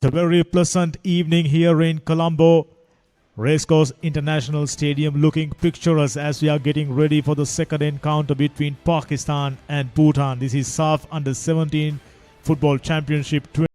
a very pleasant evening here in Colombo Racecourse International Stadium, looking picturesque as we are getting ready for the second encounter between Pakistan and Bhutan. This is Saff U17 Football Championship 20.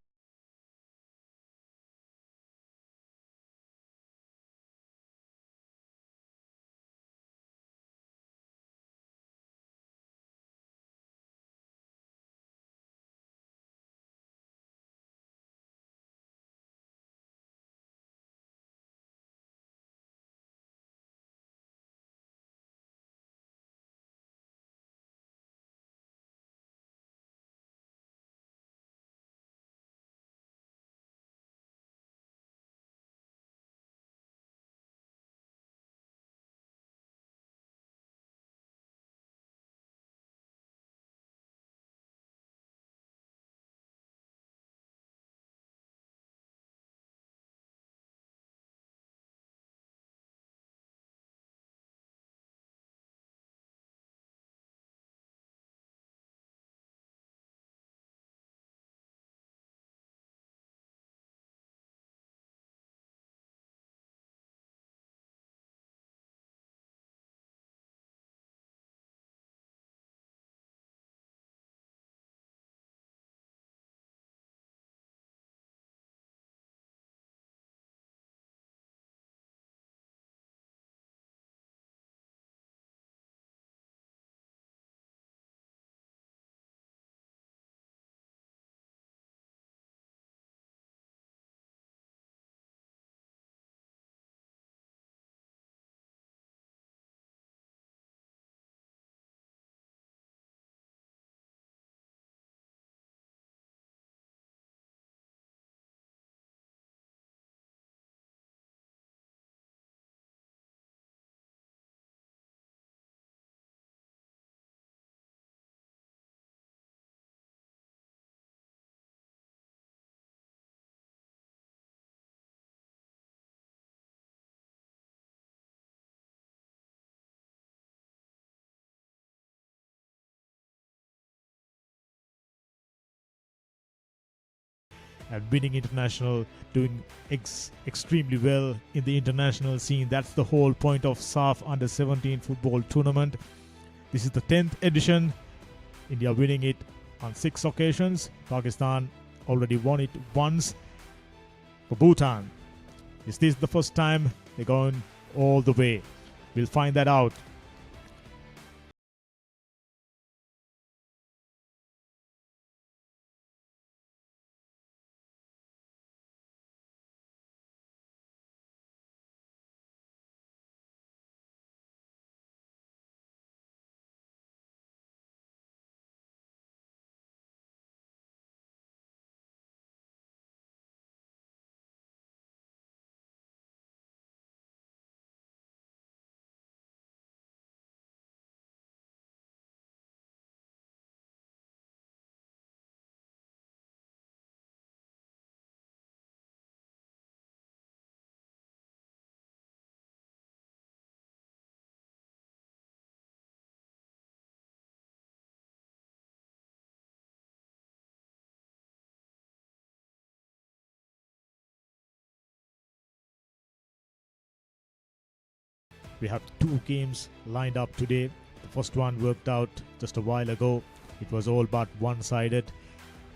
And winning international, doing extremely well in the international scene. That's the whole point of Saff Under-17 football tournament. This is the 10th edition. India winning it on 6 occasions. Pakistan already won it once. For Bhutan, is this the first time they're going all the way? We'll find that out. We have 2 games lined up today. The first one worked out just a while ago. It was all but one-sided.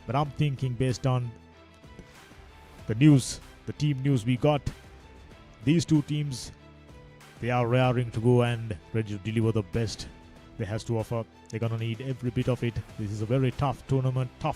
But I'm thinking, based on the news, the team news we got, these 2 teams, they are raring to go and ready to deliver the best they has to offer. They're going to need every bit of it. This is a very tough tournament, tough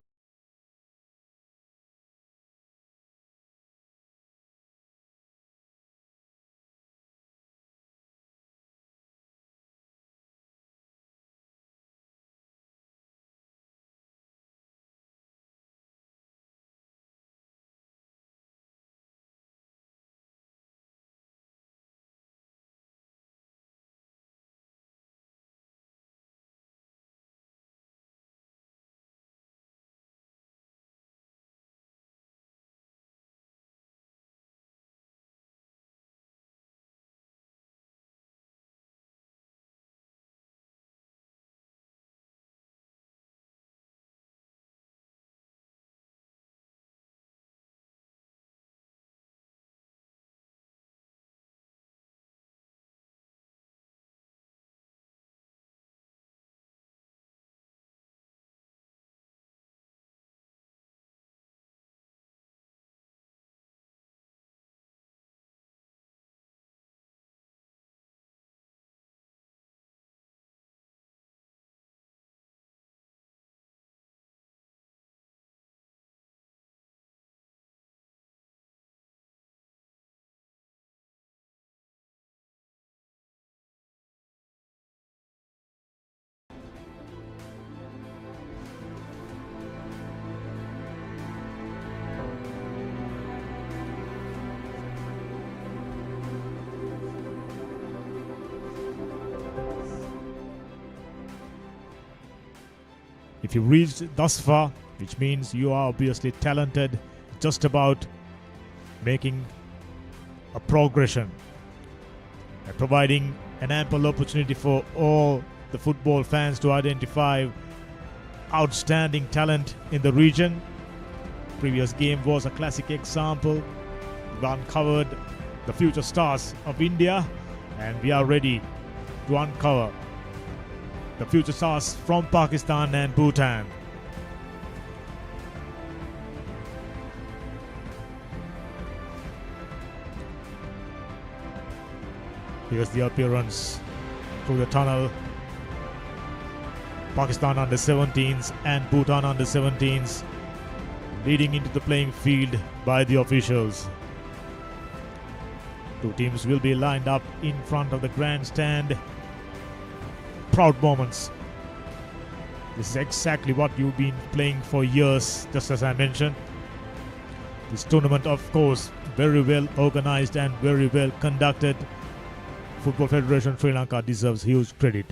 If you reached thus far, which means you are obviously talented, just about making a progression and providing an ample opportunity for all the football fans to identify outstanding talent in the region. Previous game was a classic example. We uncovered the future stars of India, and we are ready to uncover the future stars from Pakistan and Bhutan. Here's the appearance through the tunnel. Pakistan under-17s and Bhutan under-17s leading into the playing field by the officials. Two teams will be lined up in front of the grandstand. Proud moments. This is exactly what you've been playing for years, just as I mentioned. This tournament, of course, very well organized and very well conducted. Football Federation Sri Lanka deserves huge credit.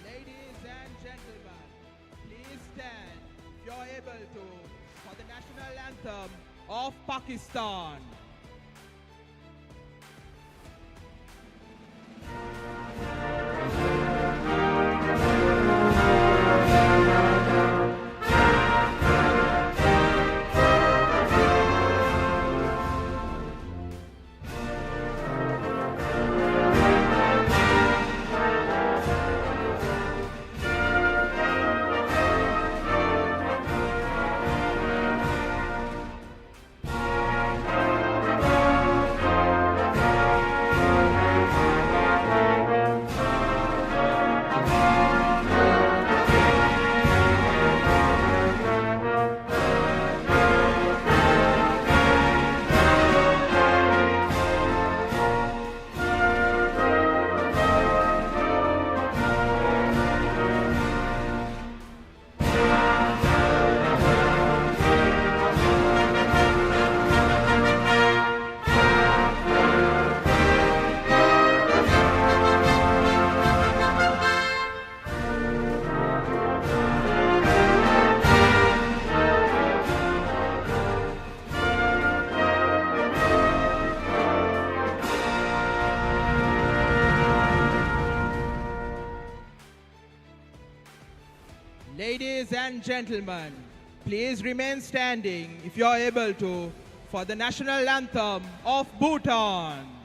Ladies and gentlemen, please stand if you're able to for the national anthem of Pakistan. Ladies and gentlemen, please remain standing if you are able to for the national anthem of Bhutan.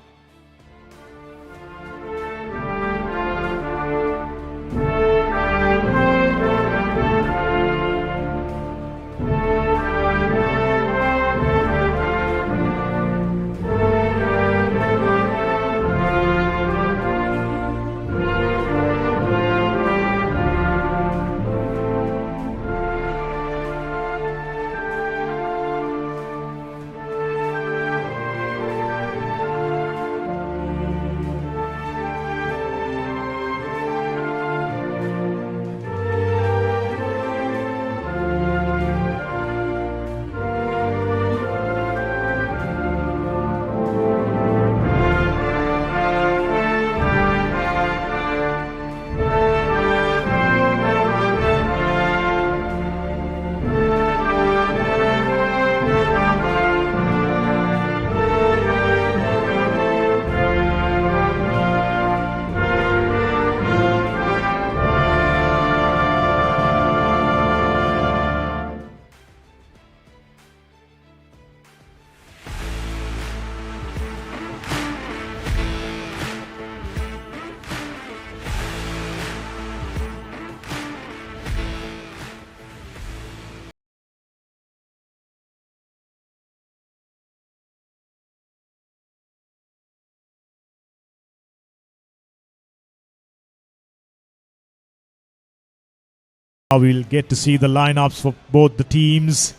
Now we'll get to see the lineups for both the teams.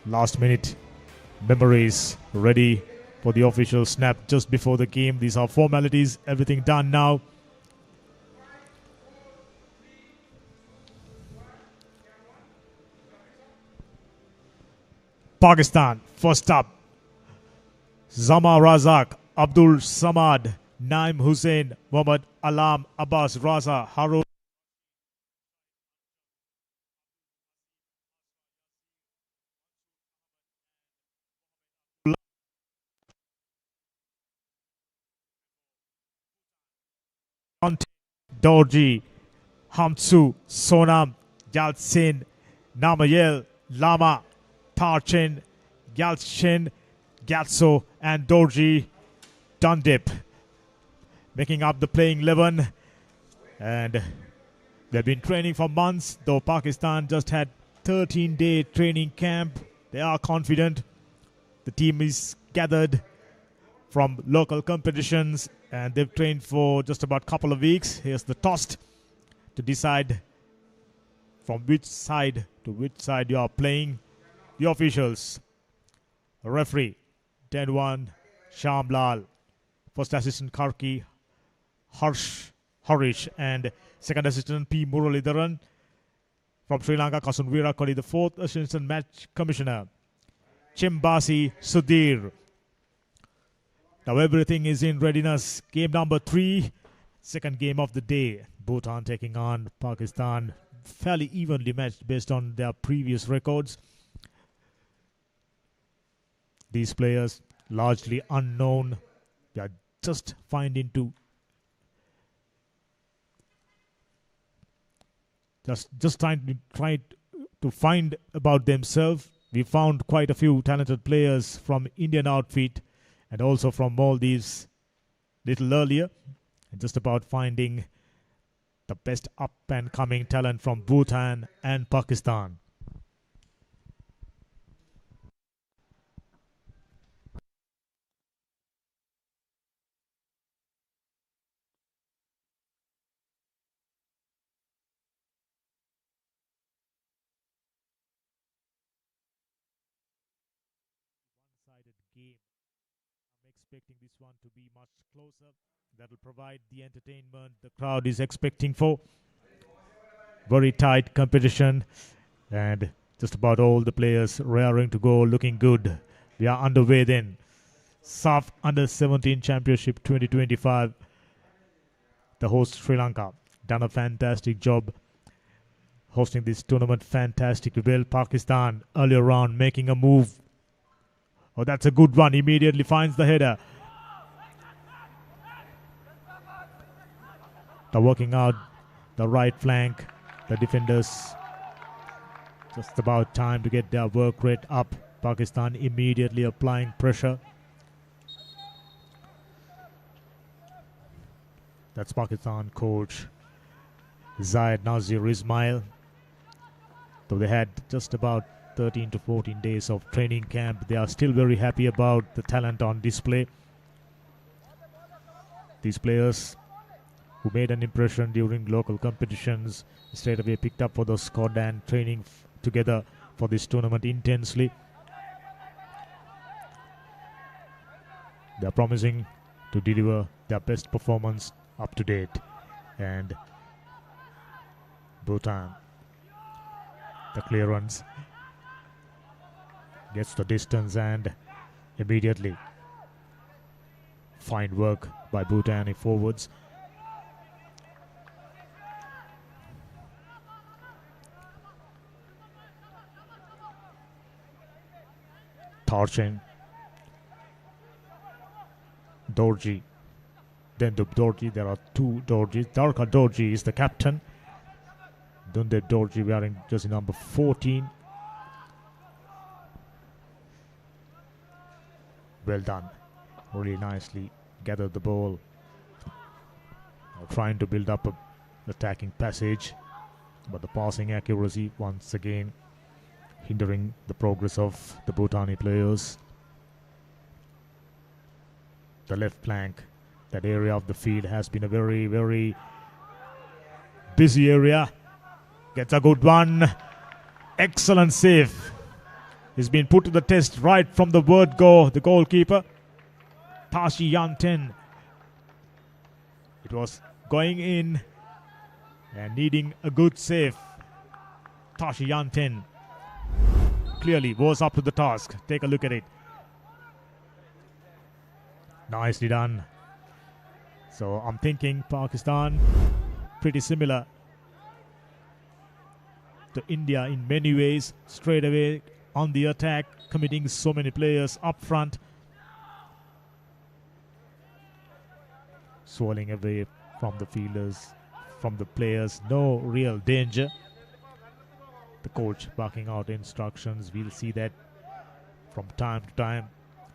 Last minute memories ready for the official snap just before the game. These are formalities, everything done now. Pakistan first up. Zama Razak, Abdul Samad, Naim Hussein, Muhammad Alam, Abbas Raza, Harun Dorji, Hamsu, Sonam, Yaltsin, Namayel, Lama, Tarchin, Gyaltshin, Gyatso, and Dorji Dundip, making up the playing 11. And they've been training for months, though Pakistan just had 13-day training camp. They are confident. The team is gathered from local competitions and they've trained for just about a couple of weeks. Here's the toss to decide from which side to which side you are playing. The officials, referee Denwan Shamlal, first assistant Karki Harish, and second assistant P. Muralidharan. From Sri Lanka, Kasunvira Koli, the fourth assistant match commissioner Chimbasi Sudhir. Now everything is in readiness. Game number 3, second game of the day. Bhutan taking on Pakistan. Fairly evenly matched based on their previous records. These players largely unknown. They are just trying to find about themselves. We found quite a few talented players from Indian outfit and also from Maldives little earlier, and just about finding the best up and coming talent from Bhutan and Pakistan. One-sided game. I'm expecting this one to be much closer. That will provide the entertainment the crowd is expecting for. Very tight competition and just about all the players raring to go, looking good. We are underway then. Saff U17 Championship 2025. The host Sri Lanka done a fantastic job hosting this tournament fantastically well. Pakistan earlier on making a move. Oh, that's a good one. Immediately finds the header. They're working out the right flank. The defenders just about time to get their work rate up. Pakistan immediately applying pressure. That's Pakistan coach Zayed Nazir Ismail. Though they had just about 13 to 14 days of training camp, they are still very happy about the talent on display. These players who made an impression during local competitions straight away picked up for the squad and training together for this tournament intensely. They are promising to deliver their best performance up to date. And Bhutan, the clearance, gets the distance and immediately fine work by Bhutani forwards. Tarchin, Dorji, then Dorji. There are two Dorjis. Darka Dorji is the captain. Dundeb Dorji wearing jersey number 14. Well done. Really nicely gathered the ball. Trying to build up an attacking passage, but the passing accuracy once again hindering the progress of the Bhutani players. The left flank, that area of the field has been a very, very busy area. Gets a good one. Excellent save. He's been put to the test right from the word go, the goalkeeper, Tashi Yanten. It was going in and needing a good save. Tashi Yanten clearly was up to the task. Take a look at it. Nicely done. So I'm thinking Pakistan pretty similar to India in many ways. Straight away on the attack, committing so many players up front, swirling away from the fielders, from the players. No real danger. The coach barking out instructions. We'll see that from time to time.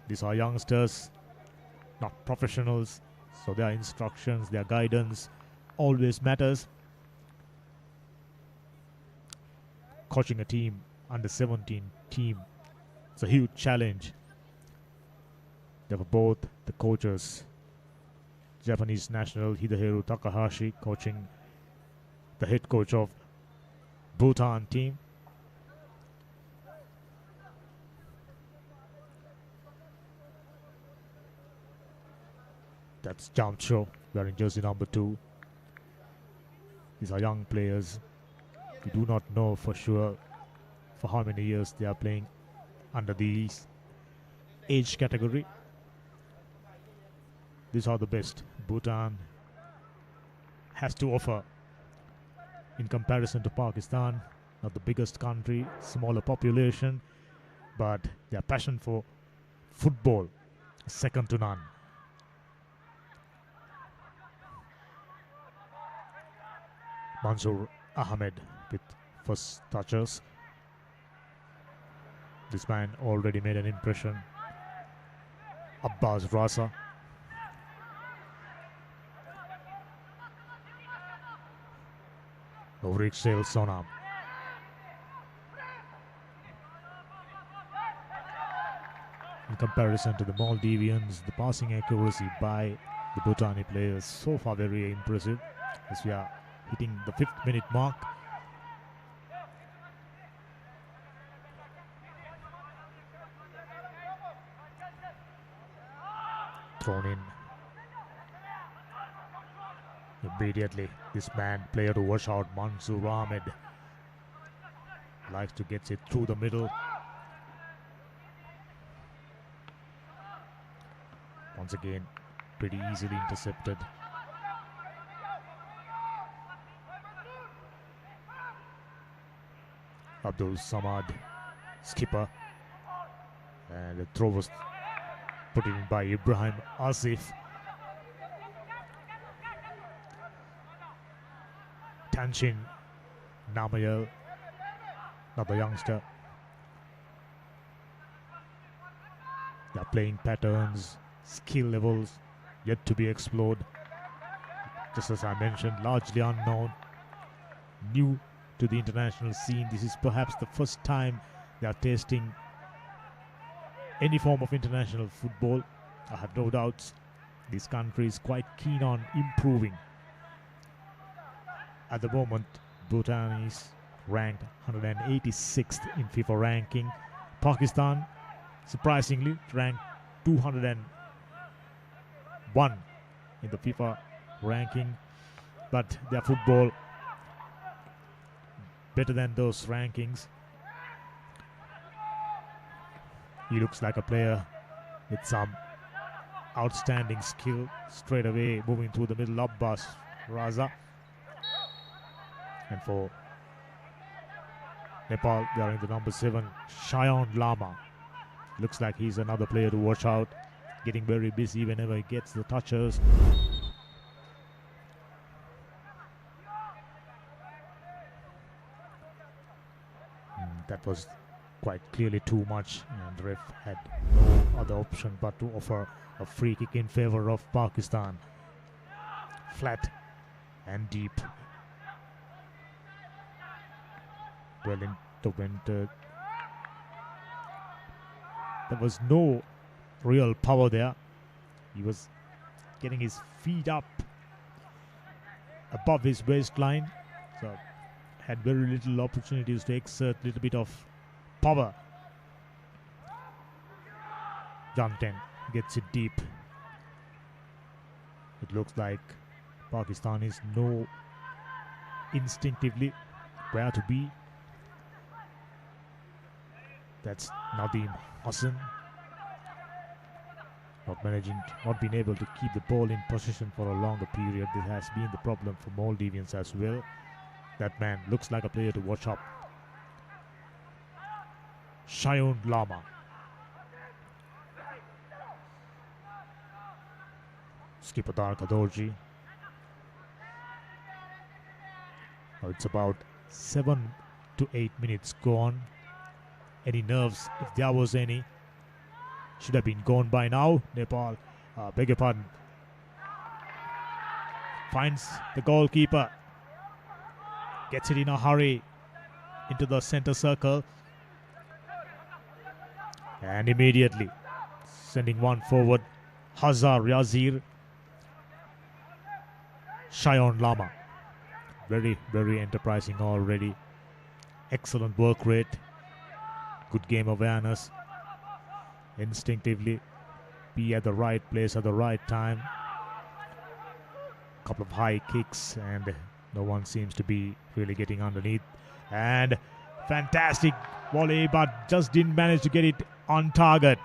These are youngsters, not professionals, so their instructions, their guidance always matters. Coaching a team, under 17 team, it's a huge challenge. They were both the coaches. Japanese national Hideharu Takahashi coaching the head coach of Bhutan team. That's Jamcho wearing jersey number 2. These are young players. We do not know for sure for how many years they are playing under these age category. These are the best Bhutan has to offer in comparison to Pakistan. Not the biggest country, smaller population, but their passion for football is second to none. Mansoor Ahmed with first touches. This man already made an impression. Abbas Rasa. Riksel Sonam. In comparison to the Maldivians, the passing accuracy by the Bhutani players so far very impressive, as we are hitting the 5th minute mark. Thrown in immediately. This man, player to watch out, Mansoor Ahmed, likes to get it through the middle. Once again, pretty easily intercepted. Abdul Samad, skipper, and the throw was put in by Ibrahim Asif. Tanshin Namayel, another youngster. Their playing patterns, skill levels yet to be explored. Just as I mentioned, largely unknown, new to the international scene. This is perhaps the first time they are tasting any form of international football. I have no doubts this country is quite keen on improving. At the moment, Bhutan is ranked 186th in FIFA ranking. Pakistan, surprisingly, ranked 201 in the FIFA ranking. But their football better than those rankings. He looks like a player with some outstanding skill. Straight away moving through the middle, Abbas Raza. And for Nepal, they are in the number 7, Shayan Lama. Looks like he's another player to watch out. Getting very busy whenever he gets the touches. That was quite clearly too much, and the ref had no other option but to offer a free kick in favor of Pakistan. Flat and deep. Well intervented. There was no real power there. He was getting his feet up above his waistline, so had very little opportunities to exert a little bit of power. Janten gets it deep. It looks like Pakistan is know instinctively where to be. That's Nadeem Hassan. not being able to keep the ball in possession for a longer period. This has been the problem for Maldivians as well. That man looks like a player to watch up. Shayun Lama. Skipper Kadorji. Now it's about 7 to 8 minutes gone. Any nerves, if there was any, should have been gone by now. Nepal, beg your pardon, finds the goalkeeper, gets it in a hurry into the center circle, and immediately sending one forward. Hazar Yazir. Shayon Lama, very, very enterprising already. Excellent work rate, good game awareness, instinctively be at the right place at the right time. Couple of high kicks and no one seems to be really getting underneath. And fantastic volley, but just didn't manage to get it on target.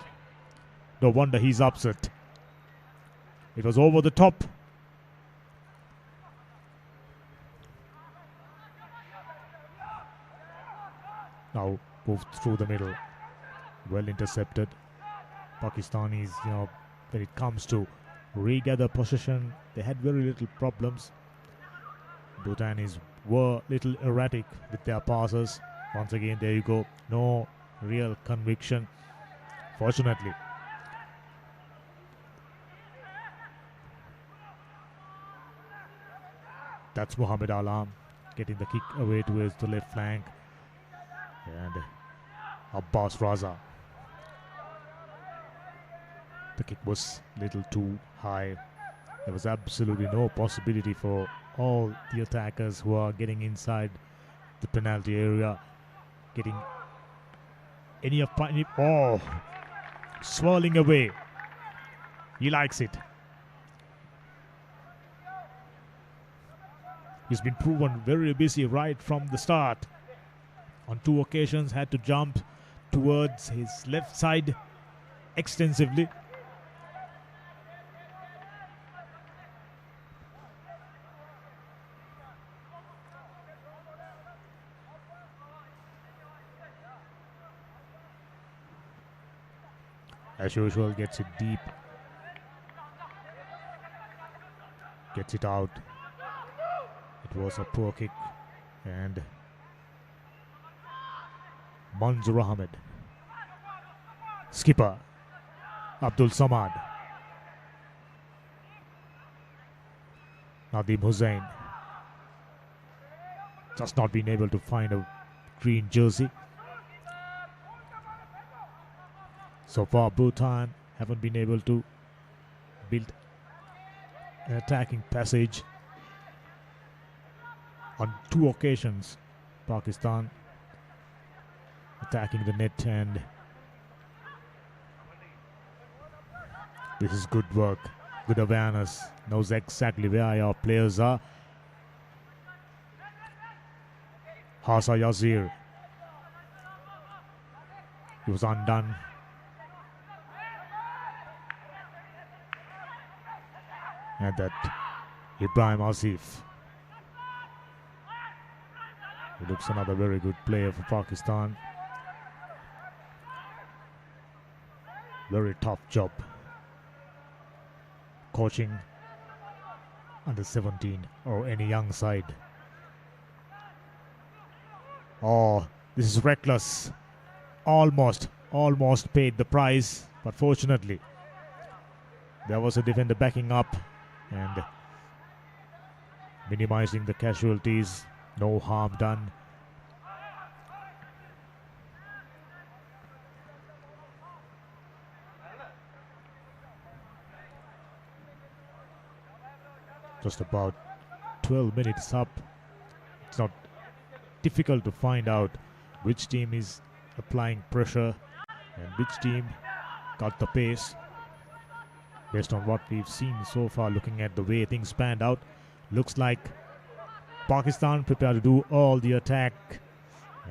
No wonder he's upset. It was over the top. Now moved through the middle. Well intercepted. Pakistanis, when it comes to regather possession, they had very little problems. Bhutanis were little erratic with their passes. Once again, there you go. No real conviction, fortunately. That's Muhammad Alam getting the kick away towards the left flank. And Abbas Raza. The kick was a little too high. There was absolutely no possibility for all the attackers who are getting inside the penalty area, getting any of... Oh! Swirling away. He likes it. He's been proven very busy right from the start. On 2 occasions had to jump towards his left side extensively. As usual, gets it deep. Gets it out. It was a poor kick. And Manzoor Ahmed. Skipper Abdul Samad. Nadim Hussain. Just not been able to find a green jersey. So far, Bhutan haven't been able to build an attacking passage. On 2 occasions, Pakistan attacking the net, and this is good work, good awareness, knows exactly where our players are. Hasa Yazir, he was undone. And that Ibrahim Asif, he looks another very good player for Pakistan. Very tough job coaching under 17 or any young side. Oh, this is reckless. Almost paid the price, but fortunately there was a defender backing up and minimizing the casualties. No harm done. Just about 12 minutes up. It's not difficult to find out which team is applying pressure and which team got the pace. Based on what we've seen so far, looking at the way things panned out, looks like Pakistan prepared to do all the attack.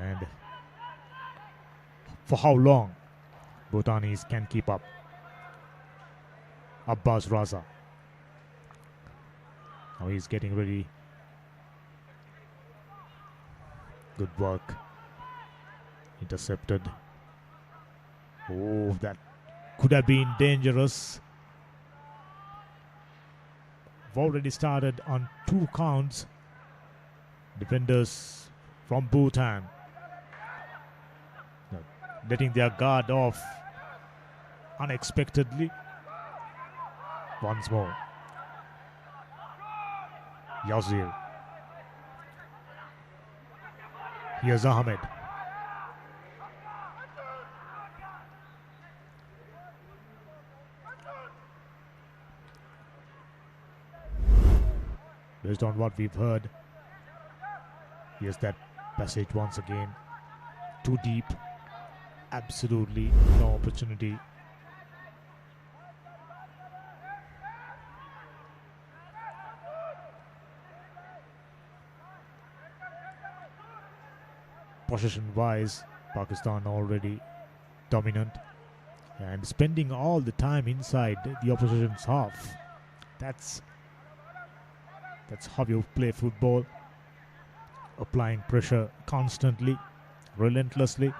And for how long Bhutanis can keep up. Abbas Raza. Now he's getting ready. Good work. Intercepted. Oh, that could have been dangerous. We've already started on 2 counts. Defenders from Bhutan letting their guard off unexpectedly. Once more. Yazir. Here's Ahmed. Based on what we've heard, here's that passage once again. Too deep. Absolutely no opportunity. Possession-wise, Pakistan already dominant and spending all the time inside the opposition's half. That's how you play football. Applying pressure constantly, relentlessly,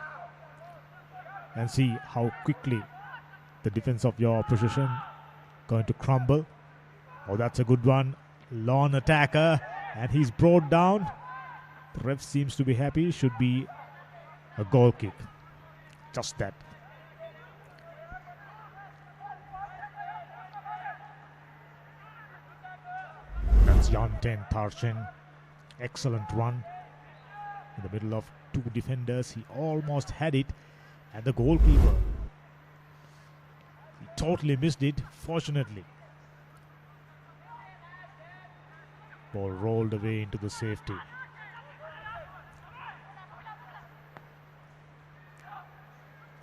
and see how quickly the defense of your opposition going to crumble. Oh, that's a good one. Lone attacker, and he's brought down. The ref seems to be happy. Should be a goal kick. Just that. That's Yanten Tarchen. Excellent run. In the middle of 2 defenders. He almost had it. And the goalkeeper, he totally missed it, fortunately. Ball rolled away into the safety.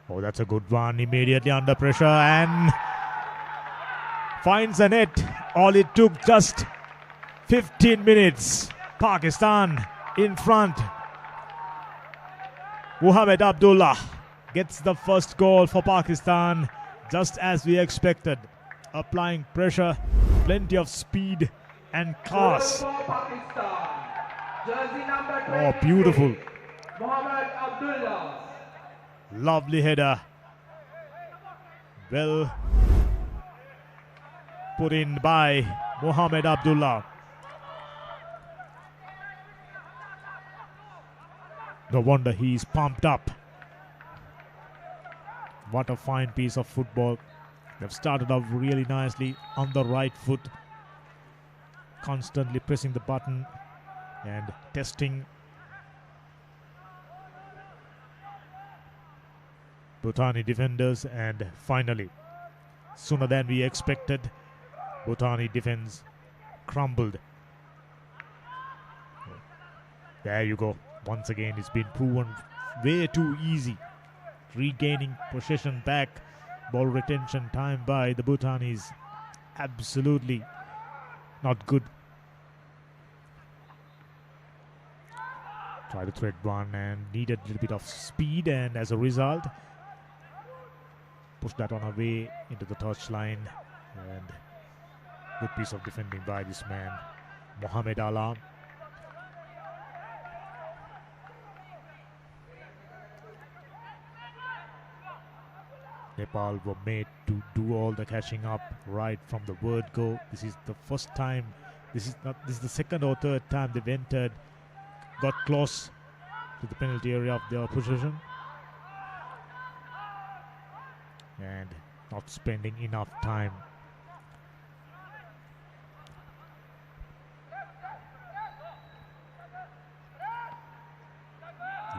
Oh, that's a good one. Immediately under pressure and finds the net. All it took, just 15 minutes. Pakistan in front. Muhammad Abdullah gets the first goal for Pakistan, just as we expected. Applying pressure, plenty of speed and class. Oh, beautiful. Lovely header. Well put in by Muhammad Abdullah. No wonder he's pumped up. What a fine piece of football. They've started off really nicely on the right foot, constantly pressing the button and testing. Bhutani defenders, and finally, sooner than we expected, Bhutani defense crumbled. There you go. Once again, it's been proven way too easy. Regaining possession back, ball retention time by the Bhutanis, absolutely not good. Try to thread one and needed a little bit of speed, and as a result, push that on away into the touchline. And good piece of defending by this man, Mohamed Alam. Nepal were made to do all the catching up right from the word go. This is the first time, this is the second or third time they've entered, got close to the penalty area of their opposition, and not spending enough time.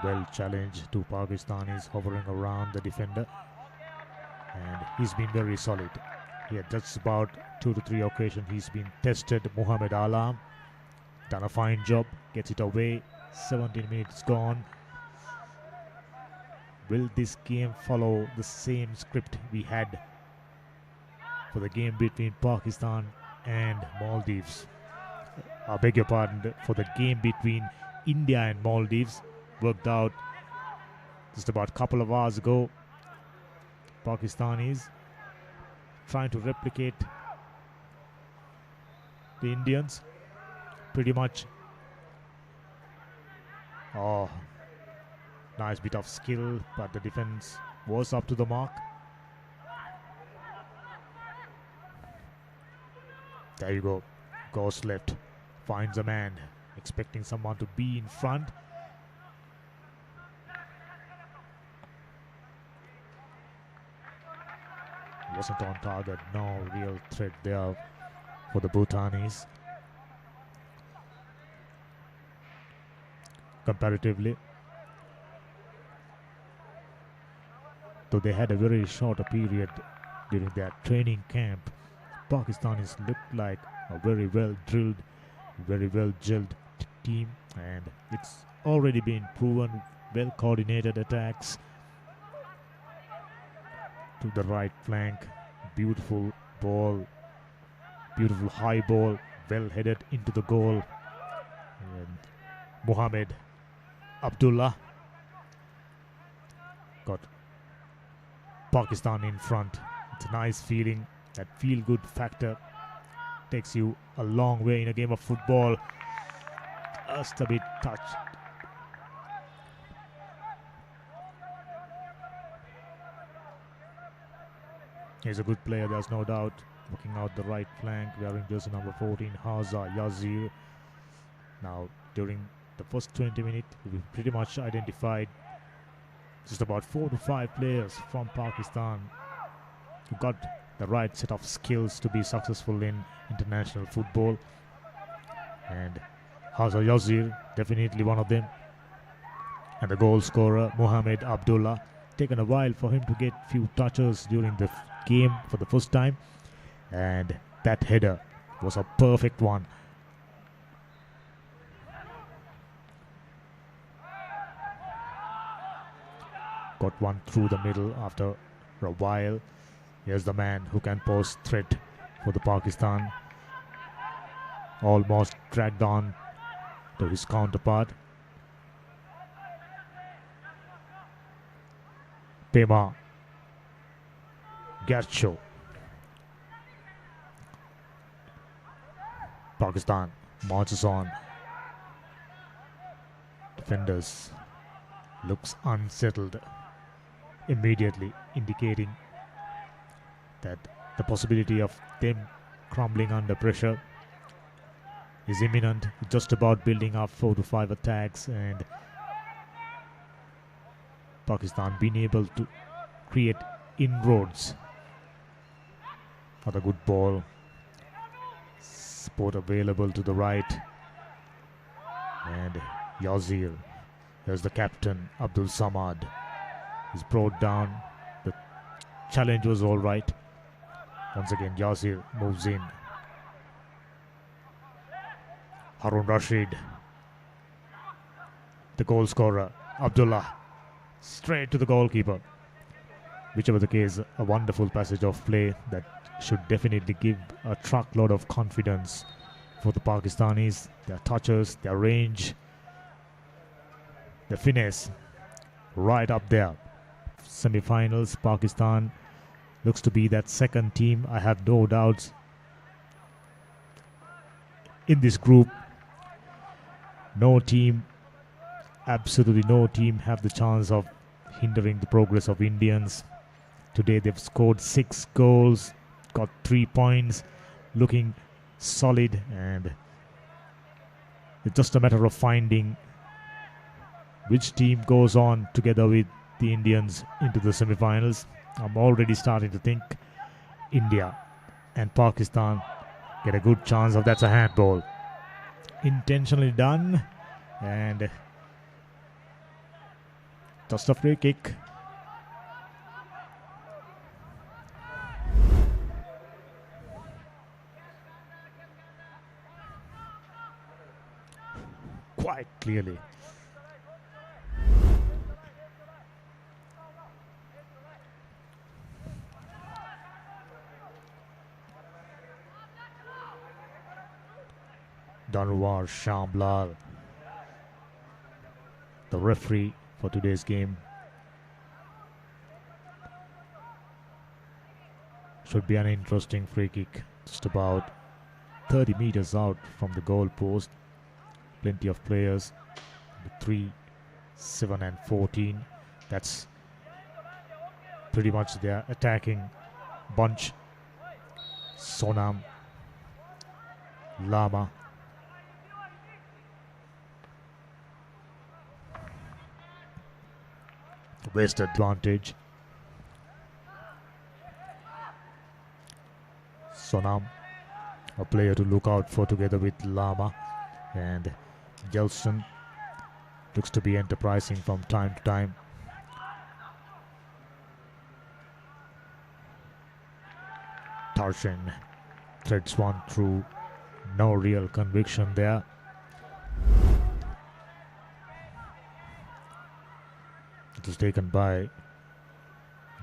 Well challenged to Pakistanis hovering around the defender. And he's been very solid. He had just about 2 to 3 occasions he's been tested. Muhammad Alam done a fine job, gets it away. 17 minutes gone. Will this game follow the same script we had for the game between Pakistan and Maldives? I beg your pardon, for the game between India and Maldives. Worked out just about a couple of hours ago. Pakistanis trying to replicate the Indians pretty much. Oh, nice bit of skill, but the defense was up to the mark. There you go. Goes left, finds a man, expecting someone to be in front. Wasn't on target. No real threat there for the Bhutanese. Comparatively, though they had a very short period during their training camp, Pakistanis looked like a very well drilled, very well gelled team, and it's already been proven. Well coordinated attacks to the right flank, beautiful ball, beautiful high ball, well headed into the goal. And Mohammed Abdullah got Pakistan in front. It's a nice feeling. That feel-good factor takes you a long way in a game of football. Just a bit touched. He's a good player, there's no doubt. Looking out the right flank, wearing jersey number 14, Haza Yazir. Now, during the first 20 minutes, we pretty much identified just about 4 to 5 players from Pakistan who got the right set of skills to be successful in international football. And Haza Yazir, definitely one of them. And the goal scorer, Mohammed Abdullah. Taken a while for him to get few touches during the game for the first time. And that header was a perfect one. Got one through the middle after a while. Here's the man who can pose threat for the Pakistan. Almost dragged on to his counterpart. Pema Garcho. Pakistan marches on. Defenders looks unsettled immediately, indicating that the possibility of them crumbling under pressure is imminent. Just about building up 4 to 5 attacks, and Pakistan being able to create inroads. Another good ball. Support available to the right. And Yazir. There's the captain, Abdul Samad. He's brought down. The challenge was all right. Once again, Yazir moves in. Harun Rashid. The goal scorer, Abdullah. Straight to the goalkeeper. Whichever the case, a wonderful passage of play that should definitely give a truckload of confidence for the Pakistanis. Their touches, their range, the finesse, right up there. Semi-finals, Pakistan looks to be that second team. I have no doubts in this group. No team, absolutely no team, have the chance of hindering the progress of Indians. Today they've scored 6 goals, got 3 points, looking solid, and it's just a matter of finding which team goes on together with the Indians into the semi-finals. I'm already starting to think India and Pakistan get a good chance of that's a handball. Intentionally done, and just a free kick. Quite clearly. Danwar Shamlal, the referee for today's game. Should be an interesting free kick. Just about 30 meters out from the goal post. Plenty of players. 3, 7 and 14. That's pretty much their attacking bunch. Sonam, Lama, West advantage. Sonam, a player to look out for together with Lama, and Gelson looks to be enterprising from time to time. Tarshan threads one through, no real conviction there. It was taken by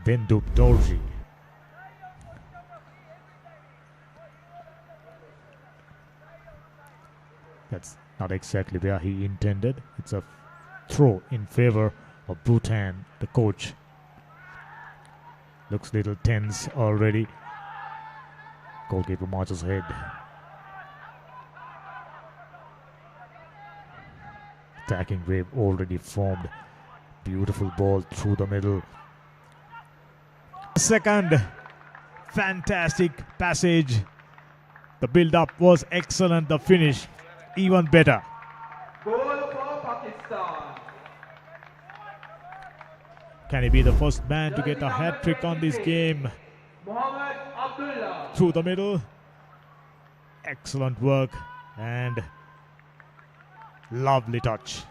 Dendup Dorji. That's not exactly where he intended. It's a throw in favor of Bhutan, the coach. Looks a little tense already. Goalkeeper marches ahead. Attacking wave already formed. Beautiful ball through the middle. Second, fantastic passage. The build-up was excellent. The finish, even better. Goal for Pakistan. Can he be the first man to get a hat-trick on this game? Mohammed Abdullah. Through the middle. Excellent work and lovely touch.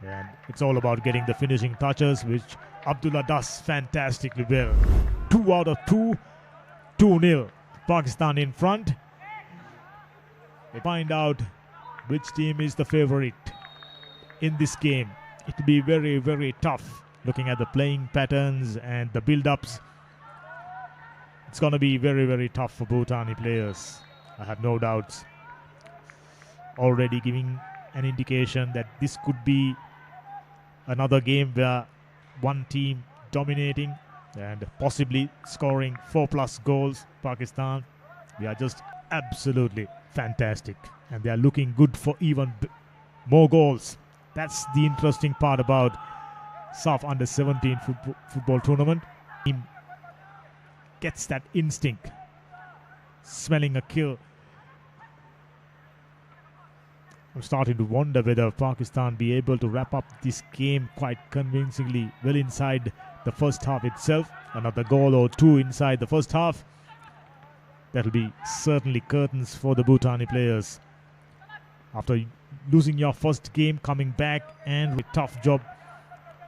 And it's all about getting the finishing touches, which Abdullah does fantastically well. 2 out of 2. 2-0. Pakistan in front. We find out which team is the favorite in this game. It will be very, very tough looking at the playing patterns and the build-ups. It's going to be very, very tough for Bhutani players. I have no doubts. Already giving an indication that this could be another game where one team dominating and possibly scoring 4+ goals. Pakistan, they are just absolutely fantastic, and they are looking good for even more goals. That's the interesting part about Saff U17 football tournament. Team gets that instinct, smelling a kill. I'm starting to wonder whether Pakistan be able to wrap up this game quite convincingly well inside the first half itself. Another goal or two inside the first half. That'll be certainly curtains for the Bhutani players. After losing your first game, coming back and with tough job,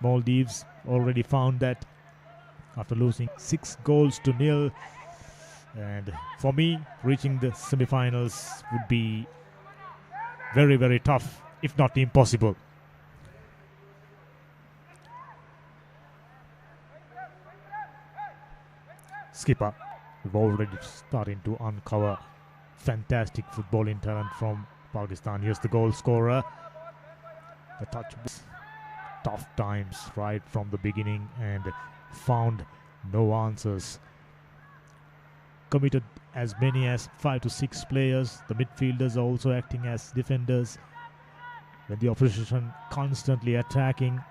Maldives already found that after losing 6-0. And for me, reaching the semi-finals would be very, very tough, if not impossible. Skipper, we've already starting to uncover fantastic footballing talent from Pakistan. Here's the goal scorer. The touch, tough times right from the beginning and found no answers. Committed as many as 5 to 6 players. The midfielders are also acting as defenders. When the opposition constantly attacking,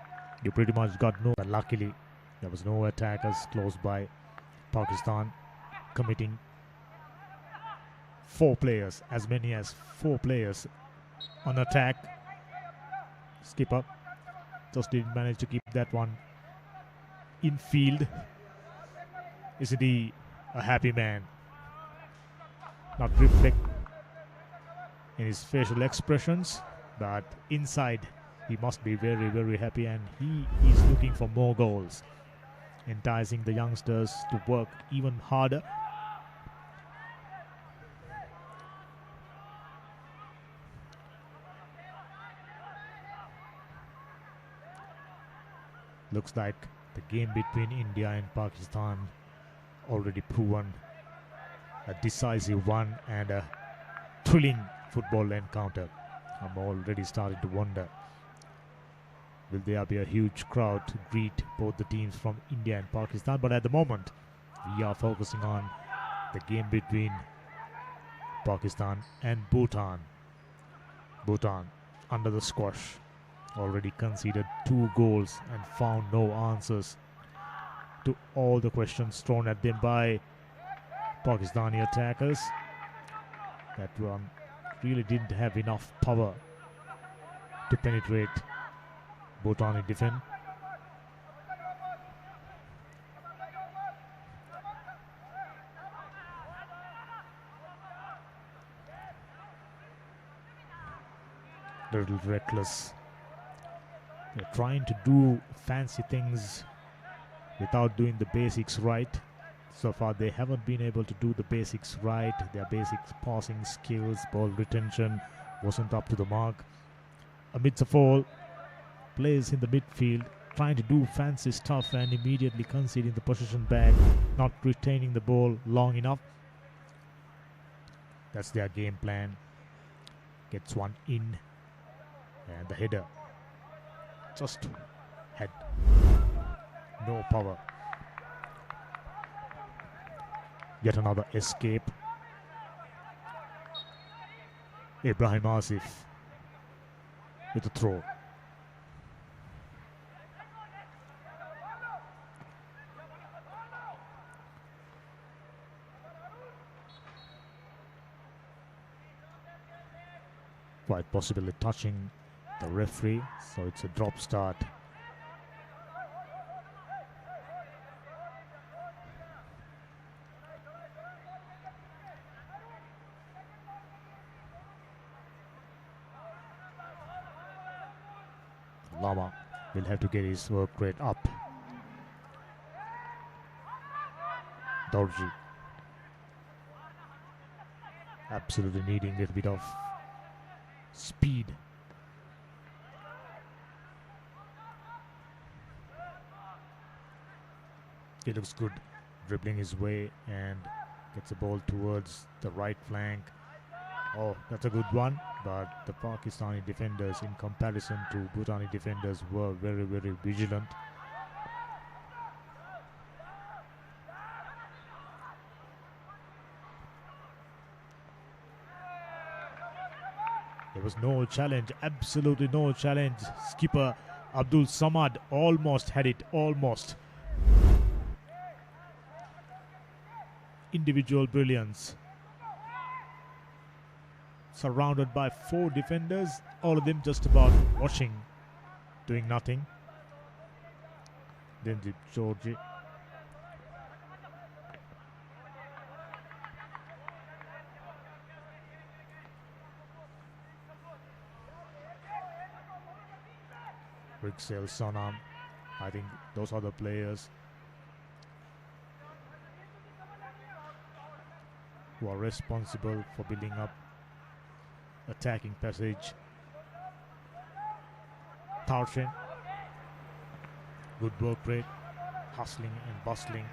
you pretty much got no. But luckily, there was no attackers close by. Pakistan committing 4 players, as many as 4 players on attack. Skipper just didn't manage to keep that one in field. Isn't he a happy man? Not reflect in his facial expressions, but inside he must be very, very happy, and he is looking for more goals, enticing the youngsters to work even harder. Looks like the game between India and Pakistan already proven a decisive one and a thrilling football encounter. I'm already starting to wonder, will there be a huge crowd to greet both the teams from India and Pakistan? But at the moment, we are focusing on the game between Pakistan and Bhutan. Bhutan under the squash, already conceded 2 goals and found no answers to all the questions thrown at them by Pakistani attackers. That one really didn't have enough power to penetrate Bhutani defense. Little reckless. They're trying to do fancy things without doing the basics right. So far they haven't been able to do the basics right. Their basic passing skills, ball retention wasn't up to the mark. Amidst of all, players in the midfield trying to do fancy stuff and immediately conceding the possession back, not retaining the ball long enough. That's their game plan. Gets one in, and the header just had no power. Yet another escape. Ibrahim Asif with a throw. Quite possibly touching the referee, so it's a drop start. Lama will have to get his work rate up. Dorji absolutely needing a little bit of speed. He looks good dribbling his way and gets the ball towards the right flank. Oh, that's a good one, but the Pakistani defenders in comparison to Bhutani defenders were very, very vigilant. There was no challenge, absolutely no challenge. Skipper Abdul Samad almost had it, almost. Individual brilliance. Surrounded by 4 defenders, all of them just about watching, doing nothing. Then the Georgie. Rixel, Sonam, I think those are the players who are responsible for building up attacking passage. Tarshin, good work rate, hustling and bustling.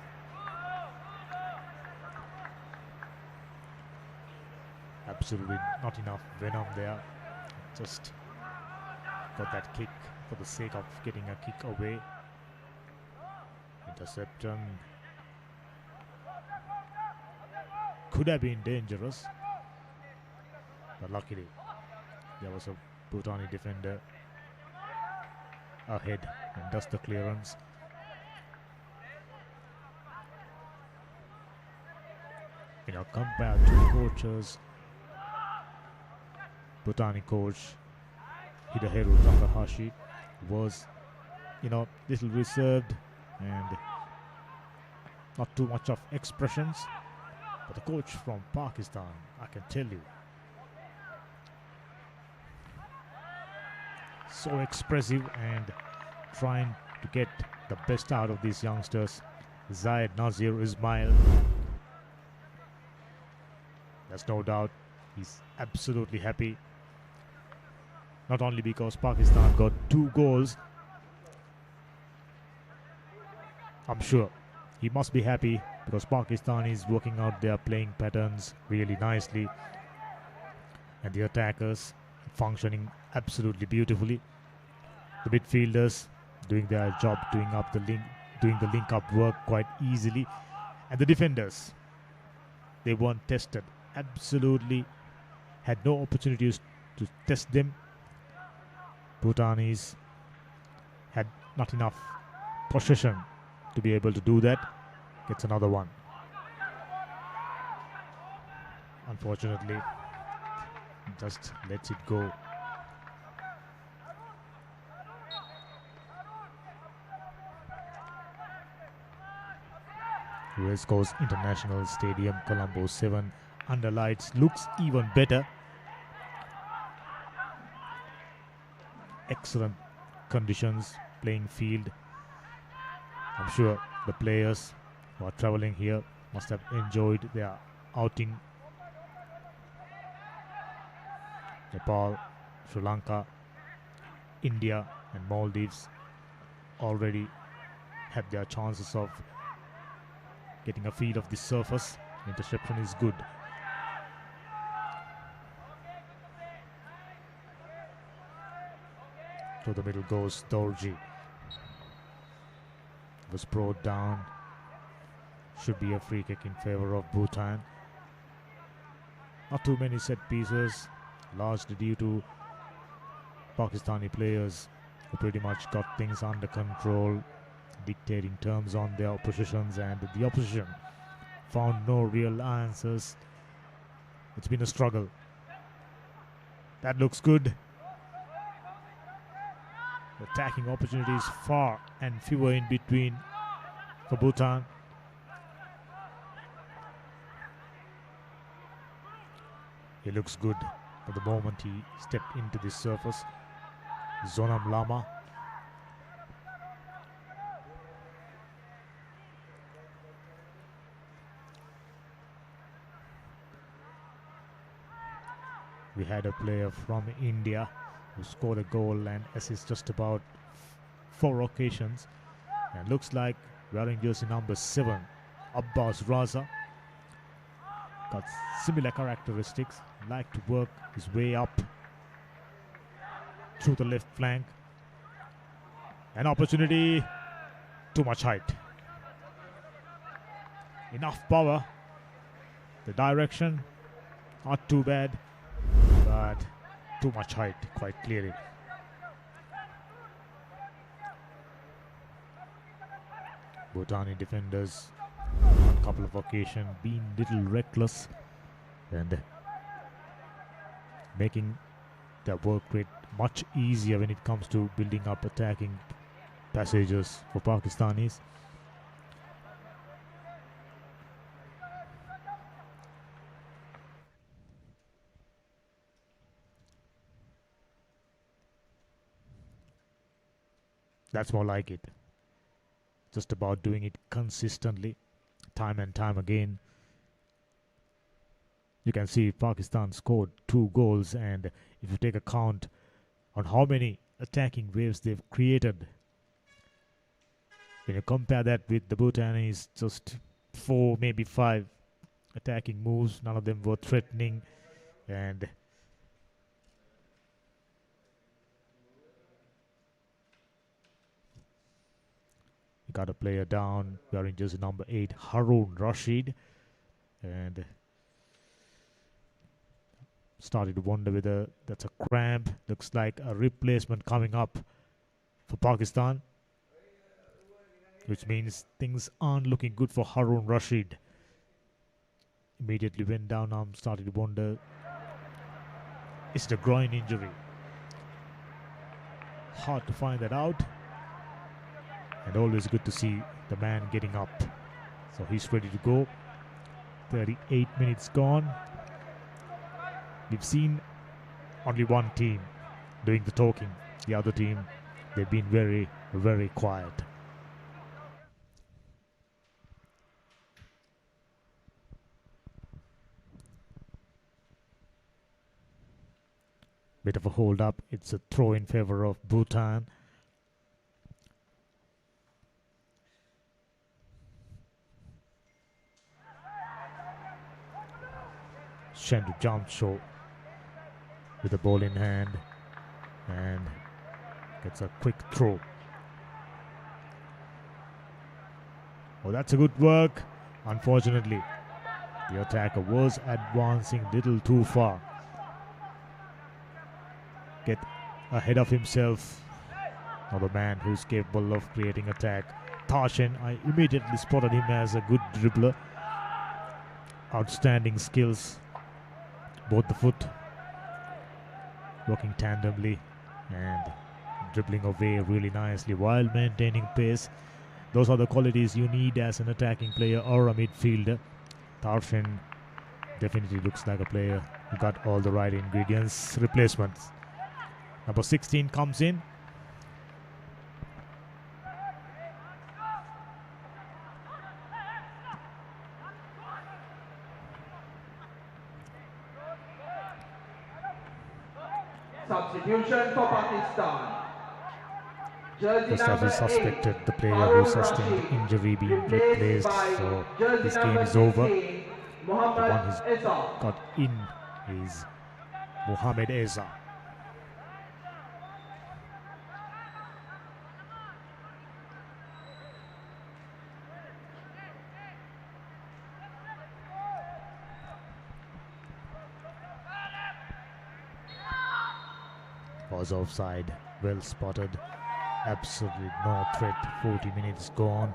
Absolutely not enough venom there. Just got that kick for the sake of getting a kick away. Interception could have been dangerous, but luckily there was a Bhutani defender ahead and does the clearance. You know, compared to coaches, Bhutani coach Hidaheru Takahashi was, you know, little reserved and not too much of expressions. But the coach from Pakistan, I can tell you, so expressive and trying to get the best out of these youngsters. Zayed Nazir Ismail, there's no doubt he's absolutely happy. Not only because Pakistan got 2 goals, I'm sure he must be happy because Pakistan is working out their playing patterns really nicely and the attackers functioning absolutely beautifully. The midfielders doing their job, doing the link up work quite easily, and the defenders They weren't tested. Absolutely had no opportunities to test them. Bhutanese had not enough possession to be able to do that. Gets another one. Unfortunately, just lets it go. West Coast International Stadium, Colombo 7 under lights looks even better. Excellent conditions, playing field. I'm sure the players who are traveling here must have enjoyed their outing. Nepal, Sri Lanka, India and Maldives already had their chances of getting a feel of the surface. Interception is good. To the middle goes Dorji. Was brought down. Should be a free kick in favor of Bhutan. Not too many set pieces, largely due to Pakistani players who pretty much got things under control, dictating terms on their oppositions, and the opposition found no real answers. It's been a struggle. That looks good. Attacking opportunities far and fewer in between for Bhutan. He looks good for the moment he stepped into the surface. Zonam Lama. We had a player from India who scored a goal and assist just about 4 occasions. And looks like wearing jersey number 7, Abbas Raza. Got similar characteristics, like to work his way up through the left flank. An opportunity, too much height. Enough power. The direction, not too bad, but too much height, quite clearly. Bhutani defenders on a couple of occasions being little reckless and making their work rate much easier when it comes to building up attacking passages for Pakistanis. That's more like it. Just about doing it consistently, time and time again. You can see Pakistan scored 2 goals, and if you take account on how many attacking waves they've created, when you compare that with the Bhutanese, just 4, maybe 5 attacking moves, none of them were threatening, and got a player down wearing jersey number 8, Harun Rashid, and started to wonder whether that's a cramp. Looks like a replacement coming up for Pakistan, which means things aren't looking good for Harun Rashid. Immediately went down, started to wonder, is it a groin injury? Hard to find that out. And always good to see the man getting up. So he's ready to go. 38 minutes gone. We've seen only one team doing the talking. The other team, they've been very, very quiet. Bit of a hold up. It's a throw in favor of Bhutan. Shendu Jamsho with the ball in hand and gets a quick throw. Oh, that's a good work. Unfortunately, The attacker was advancing little too far. Get ahead of himself. Another man who's capable of creating attack. Tarshan, I immediately spotted him as a good dribbler. Outstanding skills. Both the foot. Working tandemly and dribbling away really nicely while maintaining pace. Those are the qualities you need as an attacking player or a midfielder. Tarshan definitely looks like a player who got all the right ingredients. Replacements. Number 16 comes in. Substitution for Pakistan. Jersey Just as number we suspected, 8, the player who Harun sustained Rashid, injury being replaced replaced, by so jersey this game number is over. 16, The Mohammad one who's Essa. got in is Mohamed Eza. Was offside, well spotted, absolutely no threat. 40 minutes gone,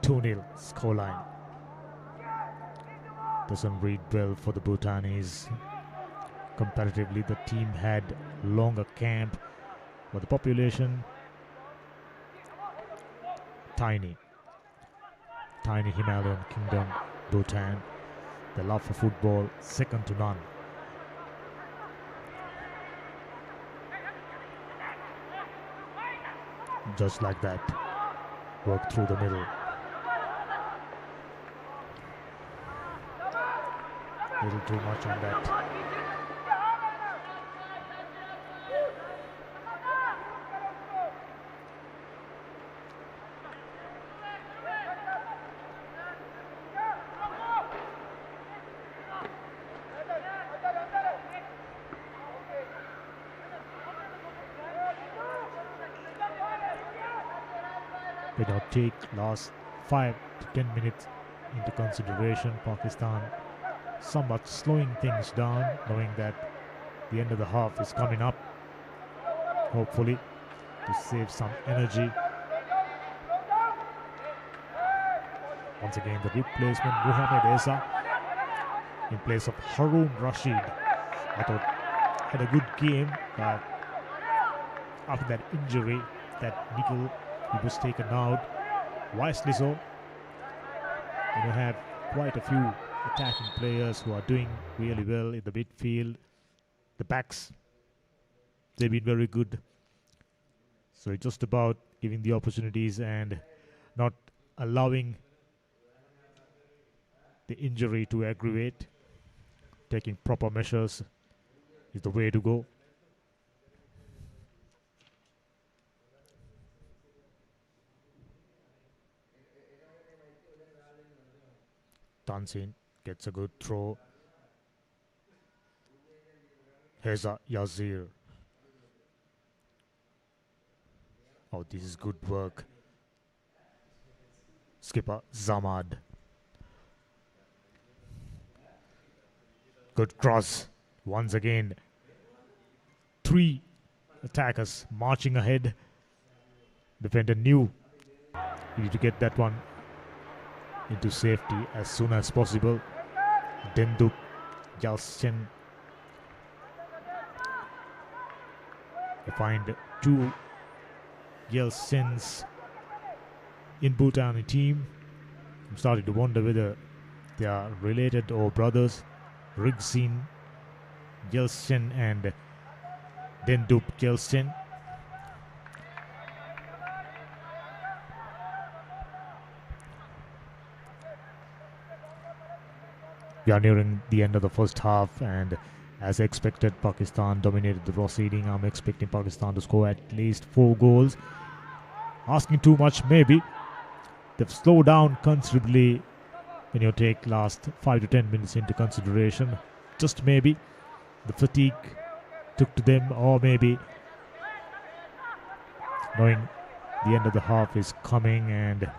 2-0 scoreline. Doesn't read well for the Bhutanese. Comparatively, the team had longer camp, but the population tiny Himalayan kingdom, Bhutan. The love for football second to none. Just like that, work through the middle. Little too much on that. We now take last 5 to 10 minutes into consideration. Pakistan somewhat slowing things down, knowing that the end of the half is coming up, hopefully to save some energy. Once again, the replacement Mohamed Eza in place of Harun Rashid. I thought had a good game, but after that injury, that nickel, he was taken out, wisely so. And you have quite a few attacking players who are doing really well in the midfield. The backs, they've been very good. So it's just about giving the opportunities and not allowing the injury to aggravate. Taking proper measures is the way to go. Tansin gets a good throw. Heza Yazir. Oh, this is good work. Skipper Zamad. Good cross. Once again, 3 attackers marching ahead. Defender knew he needed to get that one into safety as soon as possible. Dendup Jalsen. You find 2 Yelsens in Bhutan team. I'm starting to wonder whether they are related or brothers. Rigsin Yelsen and Dendup Yelsen. We are nearing the end of the first half, and as expected, Pakistan dominated the proceeding. I'm expecting Pakistan to score at least 4 goals. Asking too much, maybe. They've slowed down considerably when you take last 5 to 10 minutes into consideration. Just maybe the fatigue took to them, or maybe knowing the end of the half is coming and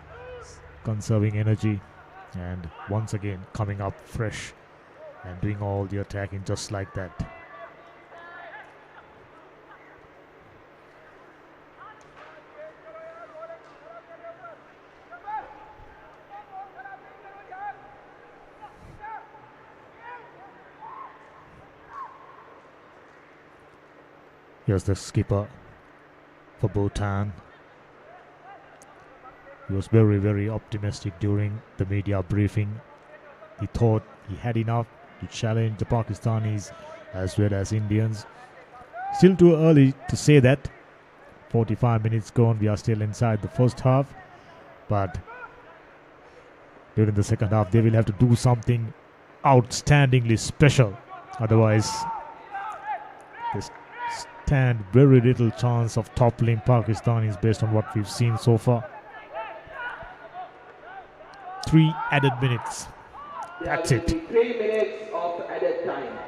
conserving energy. And once again coming up fresh and doing all the attacking just like that. Here's the skipper for Bhutan. He was very, very optimistic during the media briefing. He thought he had enough to challenge the Pakistanis as well as Indians. Still too early to say that. 45 minutes gone, we are still inside the first half. But during the second half, they will have to do something outstandingly special. Otherwise, they stand very little chance of toppling Pakistanis based on what we've seen so far. 3 added minutes. That's it. 3 minutes of added time.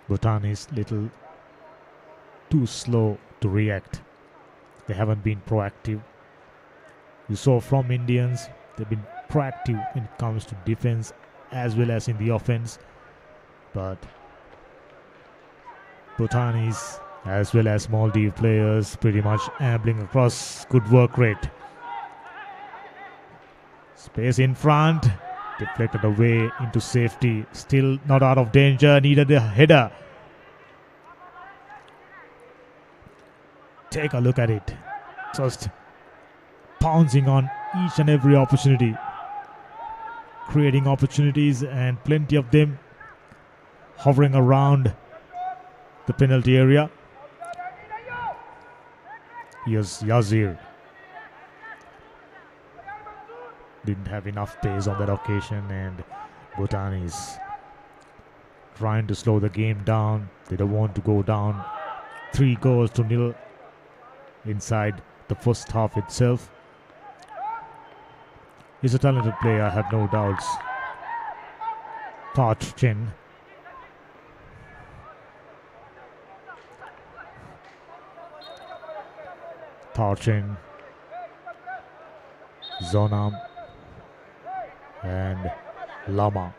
Bhutan is little too slow to react. They haven't been proactive. You saw from Indians, they've been proactive when it comes to defense as well as in the offense. But Bhutanese as well as Maldives players pretty much ambling across. Good work rate. Space in front. Deflected away into safety. Still not out of danger. Needed a header. Take a look at it. Just pouncing on each and every opportunity. Creating opportunities and plenty of them. Hovering around the penalty area. Here's Yazir. Didn't have enough pace on that occasion, and Bhutan is trying to slow the game down. They don't want to go down 3-0 inside the first half itself. He's a talented player, I have no doubts. Tarchin. Tarchin. Zonam. And Lama.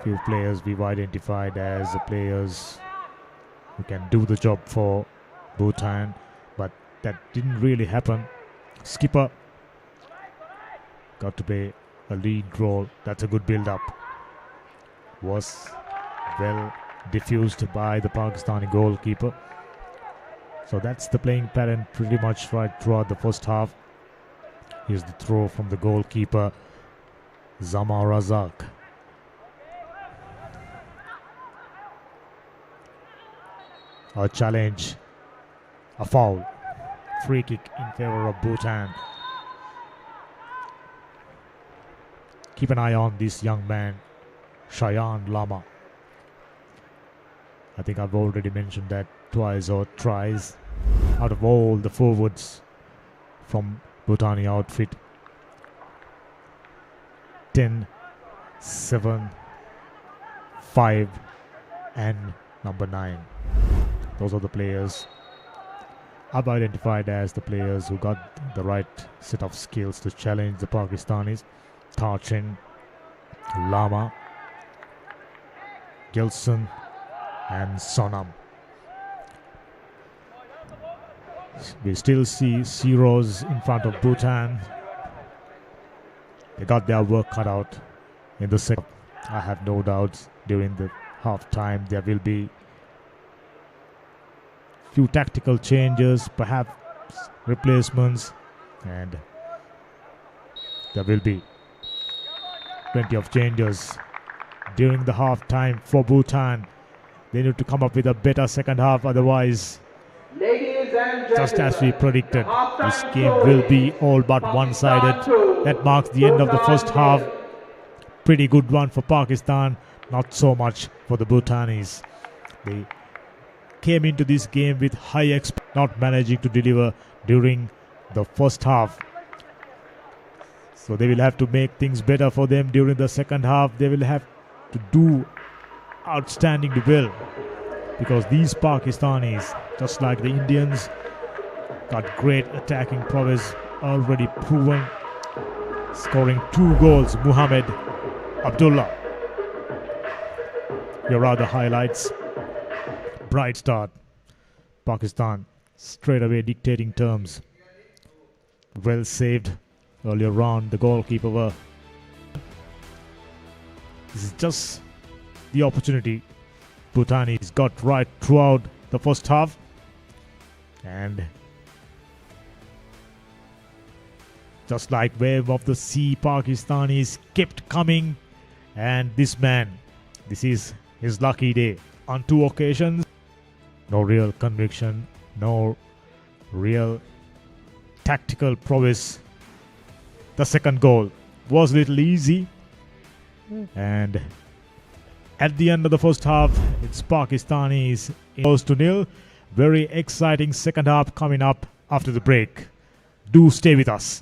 Few players we've identified as the players who can do the job for Bhutan, but that didn't really happen. Skipper got to play a lead role. That's a good build-up. Was well diffused by the Pakistani goalkeeper. So that's the playing pattern pretty much right throughout the first half. Here's the throw from the goalkeeper, Zama Razak. A challenge, a foul, free kick in favor of Bhutan. Keep an eye on this young man, Shayan Lama. I think I've already mentioned that twice or thrice. Out of all the forwards from Bhutani outfit, 10, 7, 5 and number 9. Those are the players I've identified as the players who got the right set of skills to challenge the Pakistanis. Tarchin, Lama, Gilson and Sonam. We still see zeros in front of Bhutan. They got their work cut out in the second. I have no doubts during the half time there will be few tactical changes, perhaps replacements, and there will be plenty of changes during the half time for Bhutan. They need to come up with a better second half, otherwise, just as we predicted, this game will be all but one-sided. That marks the end of the first half. Pretty good one for Pakistan, not so much for the Bhutanese. They came into this game with high expectations, not managing to deliver during the first half. So they will have to make things better for them during the second half. They will have to do outstandingly well because these Pakistanis, just like the Indians, got great attacking prowess already proven, scoring 2 goals. Muhammad Abdullah. Here are the highlights. Bright start. Pakistan straight away dictating terms. Well saved earlier on. The goalkeeper were. This is just the opportunity Bhutanis got right throughout the first half. And just like Wave of the Sea, Pakistanis kept coming. And this man, this is his lucky day. On 2 occasions, no real conviction, no real tactical prowess. The second goal was a little easy. And at the end of the first half, it's Pakistanis close to nil. Very exciting second half coming up after the break. Do stay with us.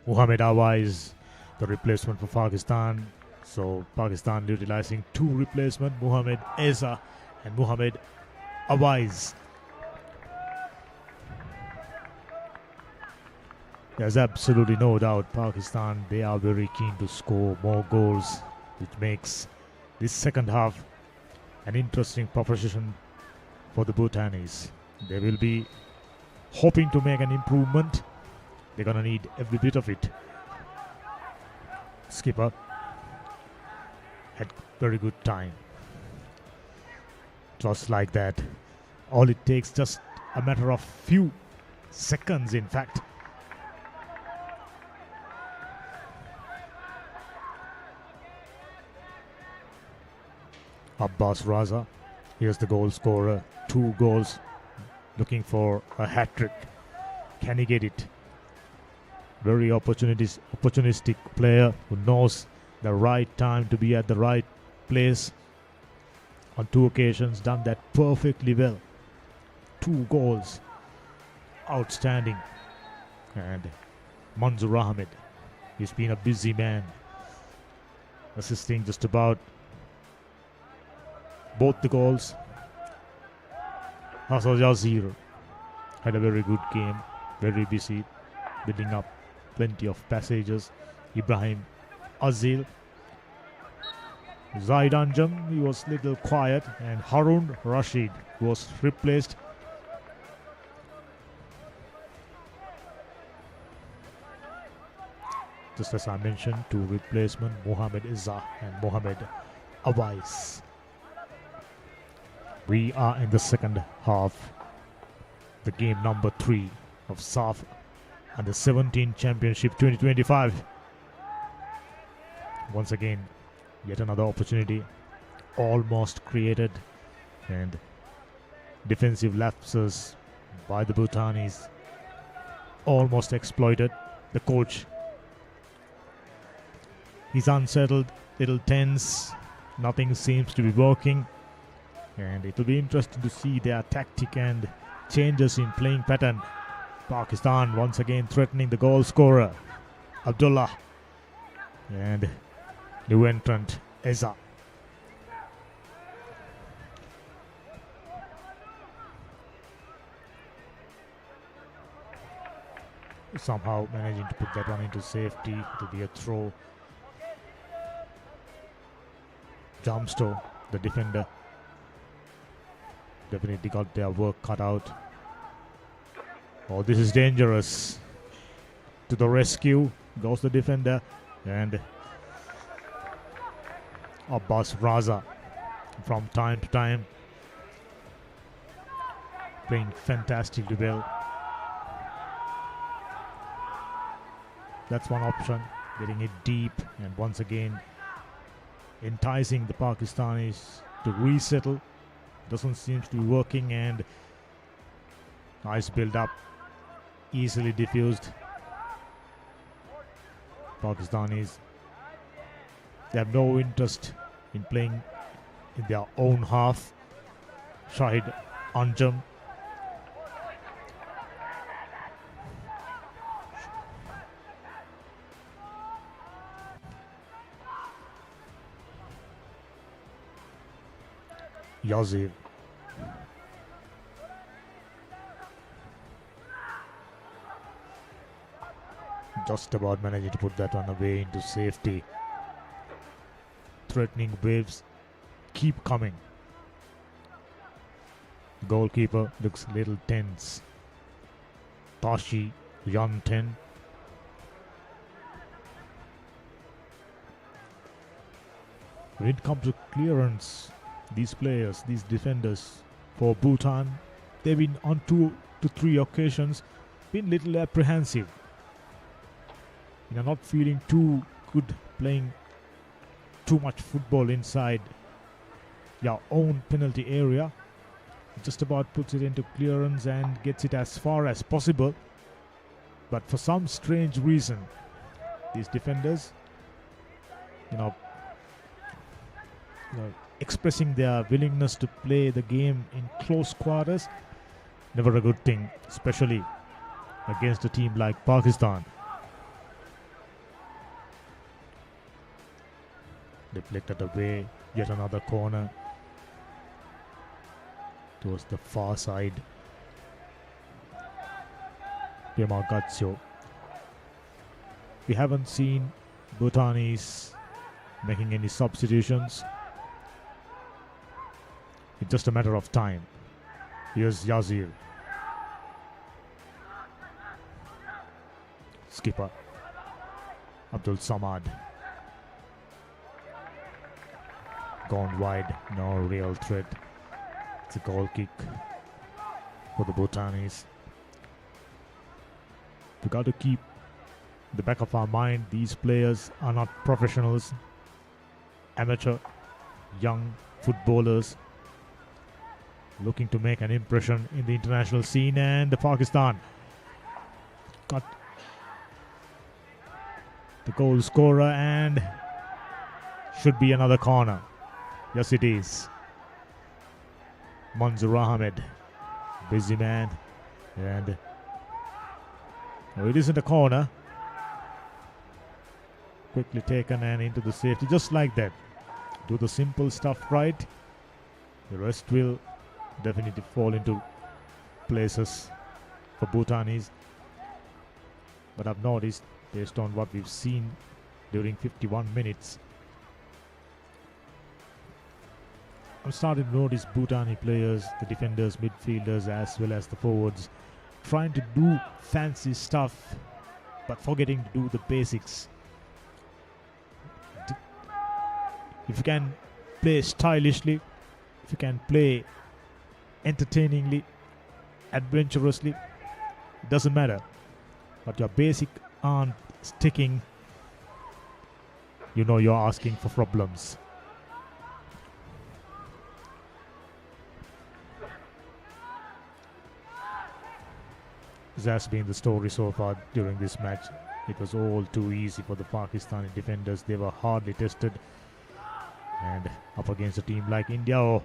Muhammad Awa is the replacement for Pakistan. So Pakistan utilizing two replacements, Muhammad Eza and Muhammad Awais. There's absolutely no doubt Pakistan, they are very keen to score more goals, which makes this second half an interesting proposition for the Bhutanese. They will be hoping to make an improvement. They're going to need every bit of it. Skipper had very good time. Just like that. All it takes just a matter of few seconds, in fact. Abbas Raza, here's the goal scorer. 2 goals, looking for a hat-trick. Can he get it? Very opportunistic player who knows the right time to be at the right place. On 2 occasions, done that perfectly well. 2 goals. Outstanding. And Manzoor Ahmed, he's been a busy man, assisting just about both the goals. Hassan Yazir had a very good game, very busy, building up plenty of passages. Ibrahim Azil, Zaid Anjum, he was little quiet, and Harun Rashid was replaced. Just as I mentioned, 2 replacements, Mohamed Izzah and Mohamed Awais. We are in the second half, the game number 3 of Saff and the U17 Championship 2025. Once again, yet another opportunity almost created, and defensive lapses by the Bhutanese almost exploited. The coach, he's unsettled, little tense, nothing seems to be working. And it will be interesting to see their tactic and changes in playing pattern. Pakistan once again threatening the goal scorer, Abdullah. And new entrant, Eza. Somehow managing to put that one into safety. It will be a throw. Jamsto, the defender, definitely got their work cut out. Oh, this is dangerous. To the rescue goes the defender, and Abbas Raza from time to time playing fantastically well. That's one option, getting it deep and once again enticing the Pakistanis to resettle. Doesn't seem to be working, and nice build up, easily diffused. Pakistanis, they have no interest in playing in their own half. Shahid Anjum, Yazir, just about managing to put that one away into safety. Threatening waves keep coming. Goalkeeper looks a little tense. Tashi U17. When it comes to clearance, these players, these defenders for Bhutan, they've been on 2 to 3 occasions been little apprehensive. Not feeling too good playing too much football inside your own penalty area. Just about puts it into clearance and gets it as far as possible. But for some strange reason, these defenders, expressing their willingness to play the game in close quarters, never a good thing, especially against a team like Pakistan. Deflected away. Yet another corner towards the far side. Pemagazio. We haven't seen Bhutanese making any substitutions. It's just a matter of time. Here's Yazir. Skipper Abdul Samad. Gone wide, no real threat. It's a goal kick for the Bhutanese. We got to keep in the back of our mind, these players are not professionals, amateur, young footballers looking to make an impression in the international scene. And Pakistan got the goal scorer, and should be another corner. Yes, it is. Manzoor Ahmed, busy man, and it isn't a corner. Quickly taken and into the safety, just like that. Do the simple stuff right, the rest will definitely fall into places for Bhutanese. But I've noticed, based on what we've seen during 51 minutes, I'm starting to notice Bhutanese players, the defenders, midfielders, as well as the forwards, trying to do fancy stuff but forgetting to do the basics. If you can play stylishly, if you can play entertainingly, adventurously, it doesn't matter. But your basic aren't sticking, you know you're asking for problems. This has been the story so far during this match. It was all too easy for the Pakistani defenders. They were hardly tested. And up against a team like India, oh,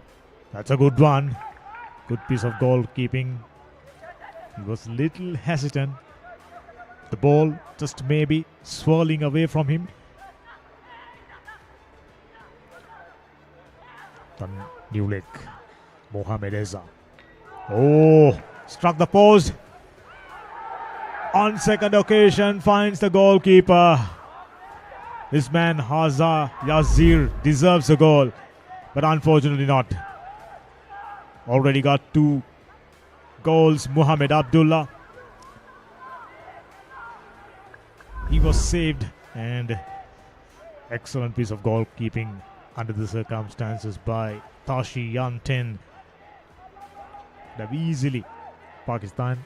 that's a good one. Good piece of goalkeeping. He was a little hesitant. The ball just maybe swirling away from him. The new leg, Mohamed Eza. Oh, struck the post. On second occasion, finds the goalkeeper. This man, Haza Yazir, deserves a goal, but unfortunately not. Already got 2 goals. Muhammad Abdullah. He was saved, and excellent piece of goalkeeping under the circumstances by Tashi Yanten. Pakistan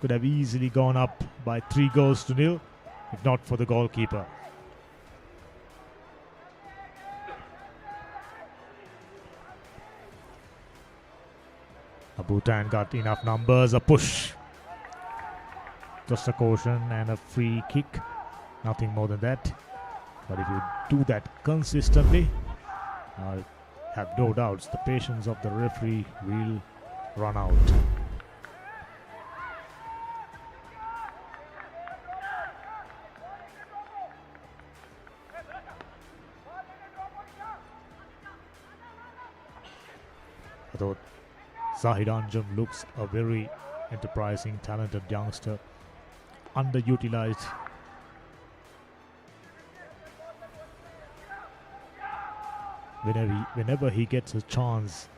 could have easily gone up by 3-0 if not for the goalkeeper. Bhutan got enough numbers, a push. Just a caution and a free kick. Nothing more than that. But if you do that consistently, I have no doubts the patience of the referee will run out. I thought Zahid Anjum looks a very enterprising, talented youngster, underutilized. Whenever he gets a chance,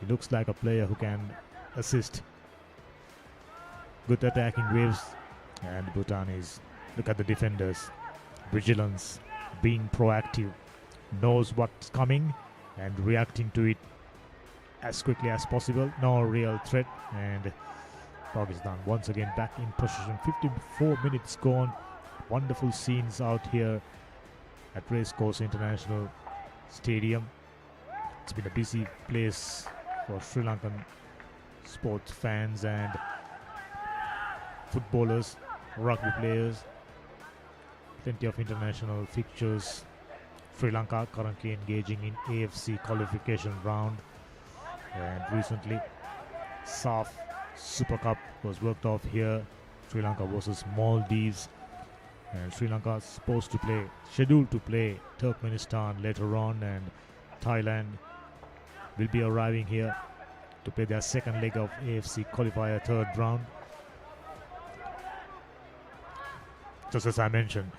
he looks like a player who can assist. Good attacking waves, and Bhutanese. Look at the defenders. Vigilance, being proactive, knows what's coming and reacting to it as quickly as possible. No real threat, and Pakistan once again back in possession. 54 minutes gone. Wonderful scenes out here at Racecourse International Stadium. It's been a busy place for Sri Lankan sports fans and footballers, rugby players. Plenty of international fixtures. Sri Lanka currently engaging in AFC qualification round. And recently, Saff Super Cup was worked off here. Sri Lanka versus Maldives. And Sri Lanka is scheduled to play Turkmenistan later on, and Thailand will be arriving here to play their second leg of AFC qualifier third round. Just as I mentioned,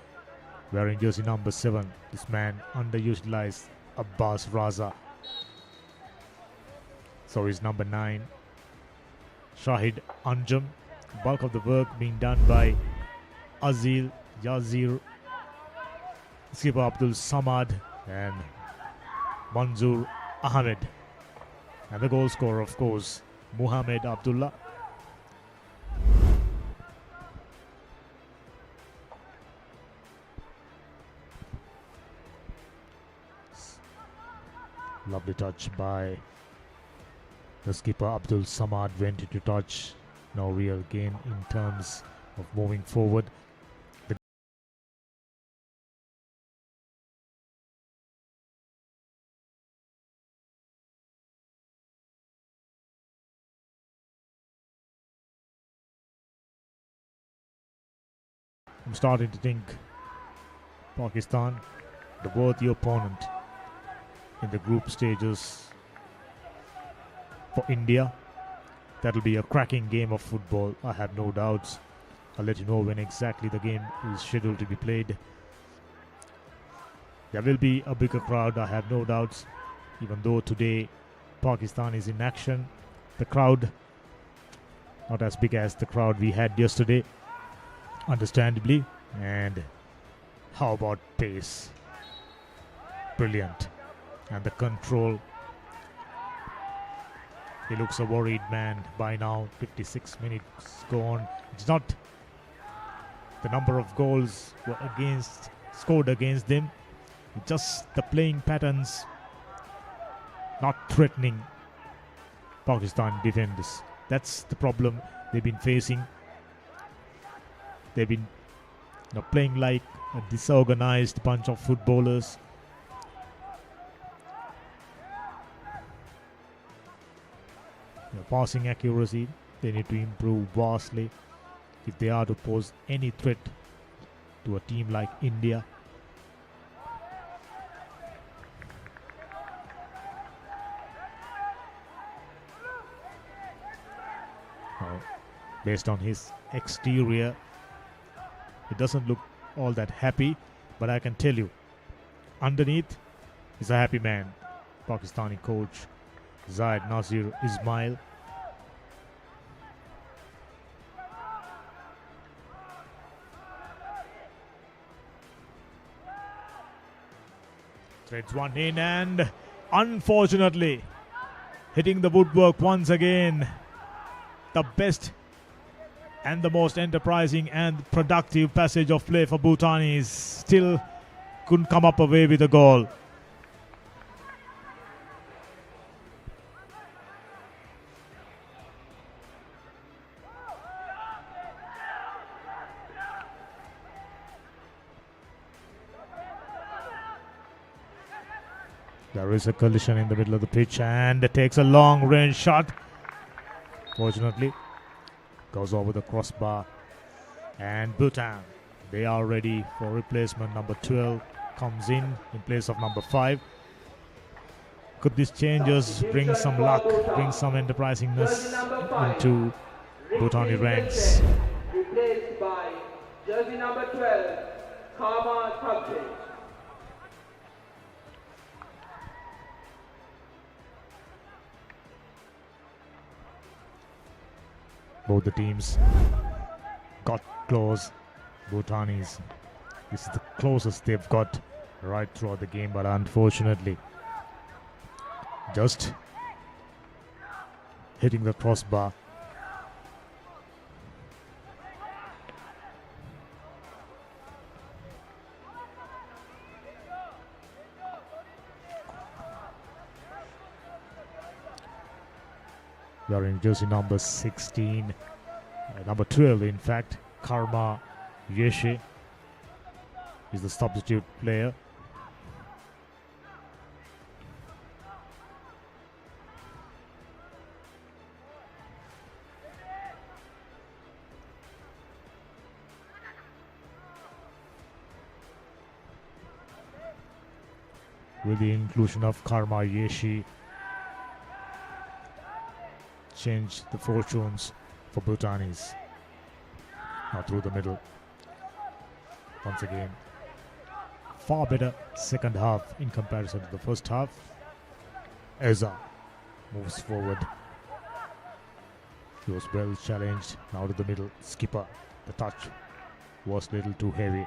wearing jersey number 7, this man underutilized, Abbas Raza. So is number 9, Shahid Anjum. Bulk of the work being done by Azil Yazir, skipper Abdul Samad, and Manzoor Ahmed. And the goal scorer, of course, Muhammad Abdullah. Lovely touch by the skipper Abdul Samad, went into touch. No real gain in terms of moving forward. I'm starting to think Pakistan, the worthy opponent in the group stages for India. That'll be a cracking game of football, I have no doubts. I'll let you know when exactly the game is scheduled to be played. There will be a bigger crowd, I have no doubts. Even though today Pakistan is in action, the crowd not as big as the crowd we had yesterday, understandably. And how about pace? Brilliant. And the control. He looks a worried man by now. 56 minutes gone. It's not the number of goals scored against them. It's just the playing patterns not threatening Pakistan defenders. That's the problem they've been facing. They've been playing like a disorganized bunch of footballers. Passing accuracy, they need to improve vastly if they are to pose any threat to a team like India. Based on his exterior, it doesn't look all that happy, but I can tell you, underneath, he's a happy man. Pakistani coach Zaid Nasir Ismail. Threads one in, and unfortunately hitting the woodwork once again. The best and the most enterprising and productive passage of play for Bhutanis still couldn't come up away with a goal. There is a collision in the middle of the pitch, and it takes a long range shot. Fortunately, goes over the crossbar. And Bhutan, they are ready for replacement. Number 12 comes in place of number 5. Could these changes bring some luck, bring some enterprisingness into Bhutani ranks? Replaced by jersey number 12, Kama Thabje. Both the teams got close. Bhutanis, this is the closest they've got right throughout the game, but unfortunately just hitting the crossbar. Wearing jersey number 16, number 12 in fact, Karma Yeshe is the substitute player. with the inclusion of Karma Yeshi, change the fortunes for Bhutanis. Now through the middle. Once again, far better second half in comparison to the first half. Eza moves forward. He was well challenged. Now to the middle. Skipper. The touch was a little too heavy.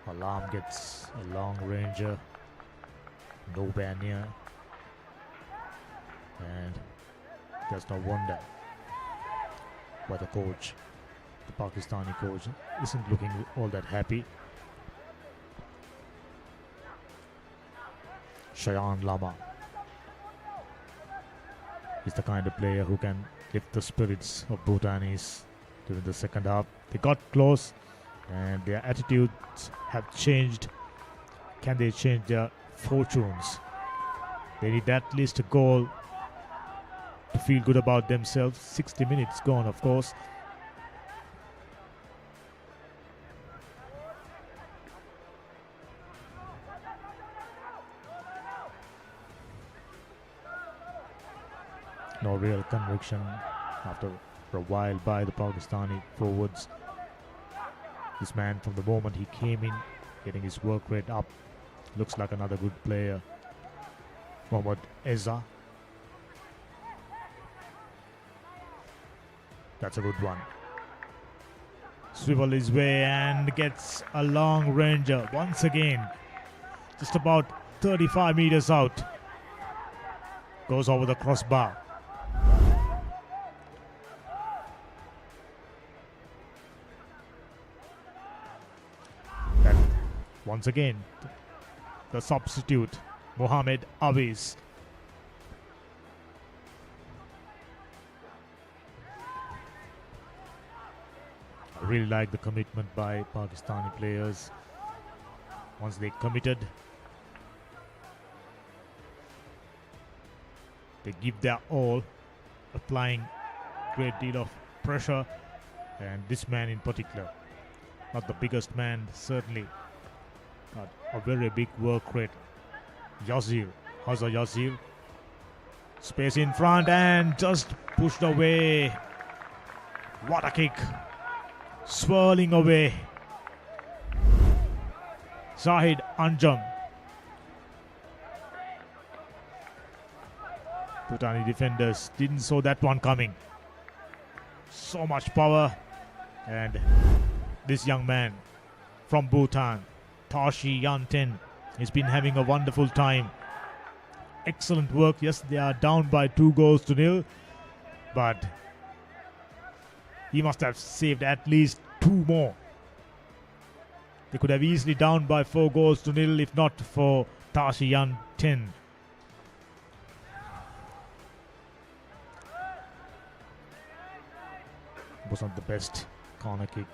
Alarm gets a long ranger. No Banya. And there's no wonder why the coach, the Pakistani coach, isn't looking all that happy. Shayan Lama is the kind of player who can lift the spirits of Bhutanis during the second half. They got close and their attitudes have changed. Can they change their fortunes? They need at least a goal to feel good about themselves. 60 minutes gone, of course. No real conviction after a while by the Pakistani forwards. This man, from the moment he came in, getting his work rate up, looks like another good player. Mohammad Eza. That's a good one. Swivel his way and gets a long ranger once again. Just about 35 meters out. Goes over the crossbar. And once again, the substitute, Mohamed Awiz. I really like the commitment by Pakistani players. Once they committed, they give their all, applying great deal of pressure. And this man in particular, not the biggest man certainly, but a very big work rate. Yazil, Hazza Yazil, space in front and just pushed away. What a kick, swirling away. Zahid Anjum. Bhutani defenders didn't saw that one coming. So much power, and this young man from Bhutan, Tashi Yanten, has been having a wonderful time. Excellent work. Yes, they are down by 2-0, but he must have saved at least 2 more. They could have easily down by 4-0 if not for Tashi Yanten. Was not the best corner kick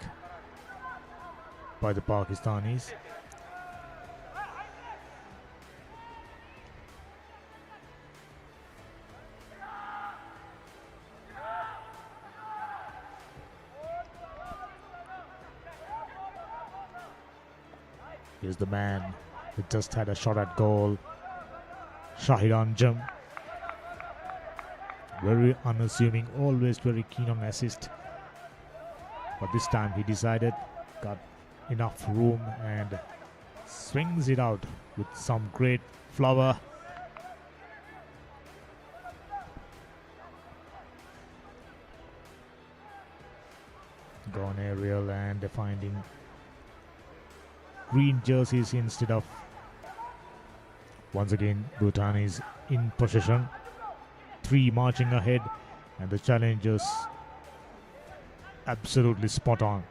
by the Pakistanis. Here's the man who just had a shot at goal, Shahid Anjum. Very unassuming, always very keen on assist. But this time he decided, got enough room and swings it out with some great flower. Gone aerial and finding green jerseys instead of. Once again, Bhutan is in possession. 3 marching ahead, and the challengers absolutely spot on.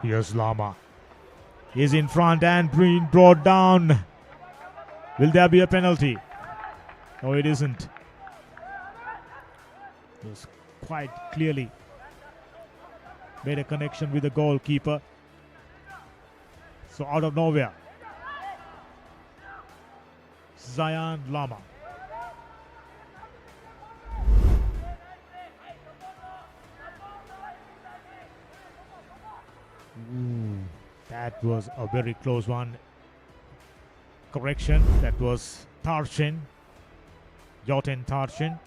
Here's Lama. He's in front and being brought down. Will there be a penalty? No, it isn't. It was quite clearly made a connection with the goalkeeper. So out of nowhere, Zayan Lama. That was a very close one. Correction, that was Tarshin. Yoten Tarshin.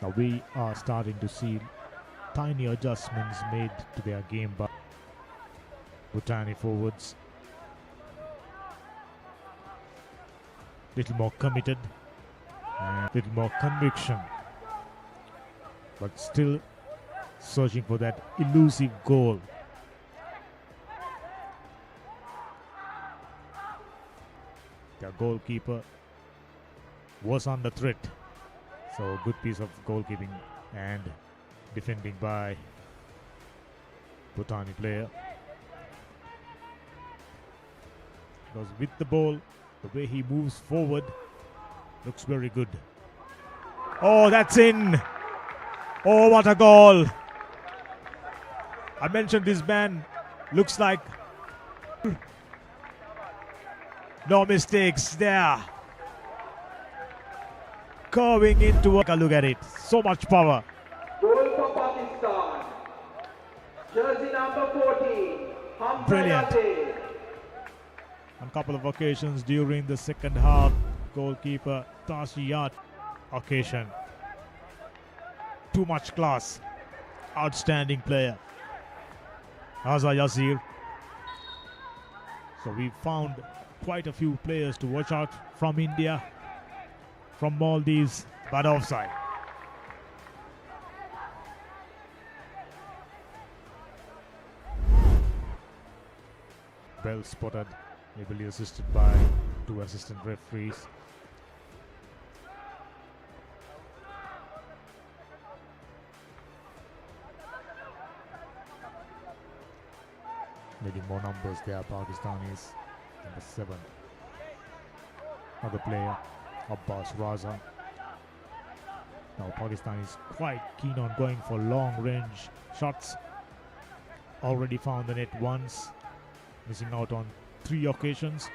Now we are starting to see tiny adjustments made to their game by Bhutan forwards. Little more committed and little more conviction, but still searching for that elusive goal. Their goalkeeper was under threat, so good piece of goalkeeping and defending by Bhutani player. Because with the ball, the way he moves forward looks very good. Oh, that's in! Oh, what a goal! I mentioned this man looks like no mistakes there. Curving into a look at it. So much power. Goal for Pakistan. Jersey number 14. Brilliant. On a couple of occasions during the second half, goalkeeper Tashiyat occasion. Too much class. Outstanding player. Haza Yazir. So we found quite a few players to watch out from India, from Maldives, but offside. Well spotted, ably assisted by two assistant referees. Needing more numbers there, Pakistanis. Number 7. Another player, Abbas Raza. Now Pakistan is quite keen on going for long range shots. Already found the net once, missing out on 3 occasions.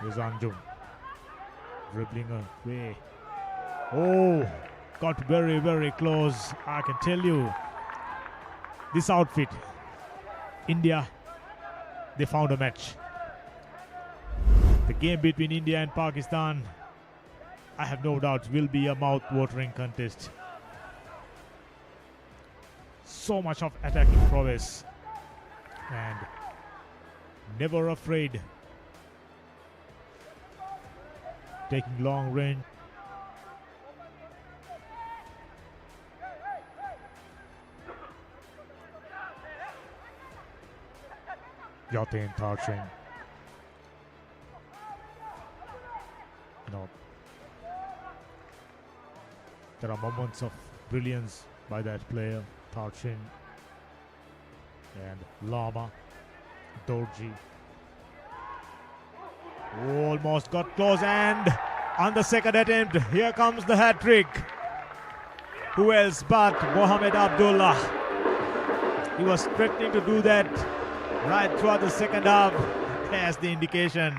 Here's Anjum dribbling away. Oh, got very, very close. I can tell you, this outfit, India, they found a match. The game between India and Pakistan, I have no doubt, will be a mouth-watering contest. So much of attacking prowess and never afraid, taking long range. Yoten Tarshin. No. There are moments of brilliance by that player, Tarshin and Lama, Dorji. Almost got close, and on the second attempt, here comes the hat-trick. Who else but Mohamed Abdullah? He was threatening to do that right throughout the second half. There's the indication.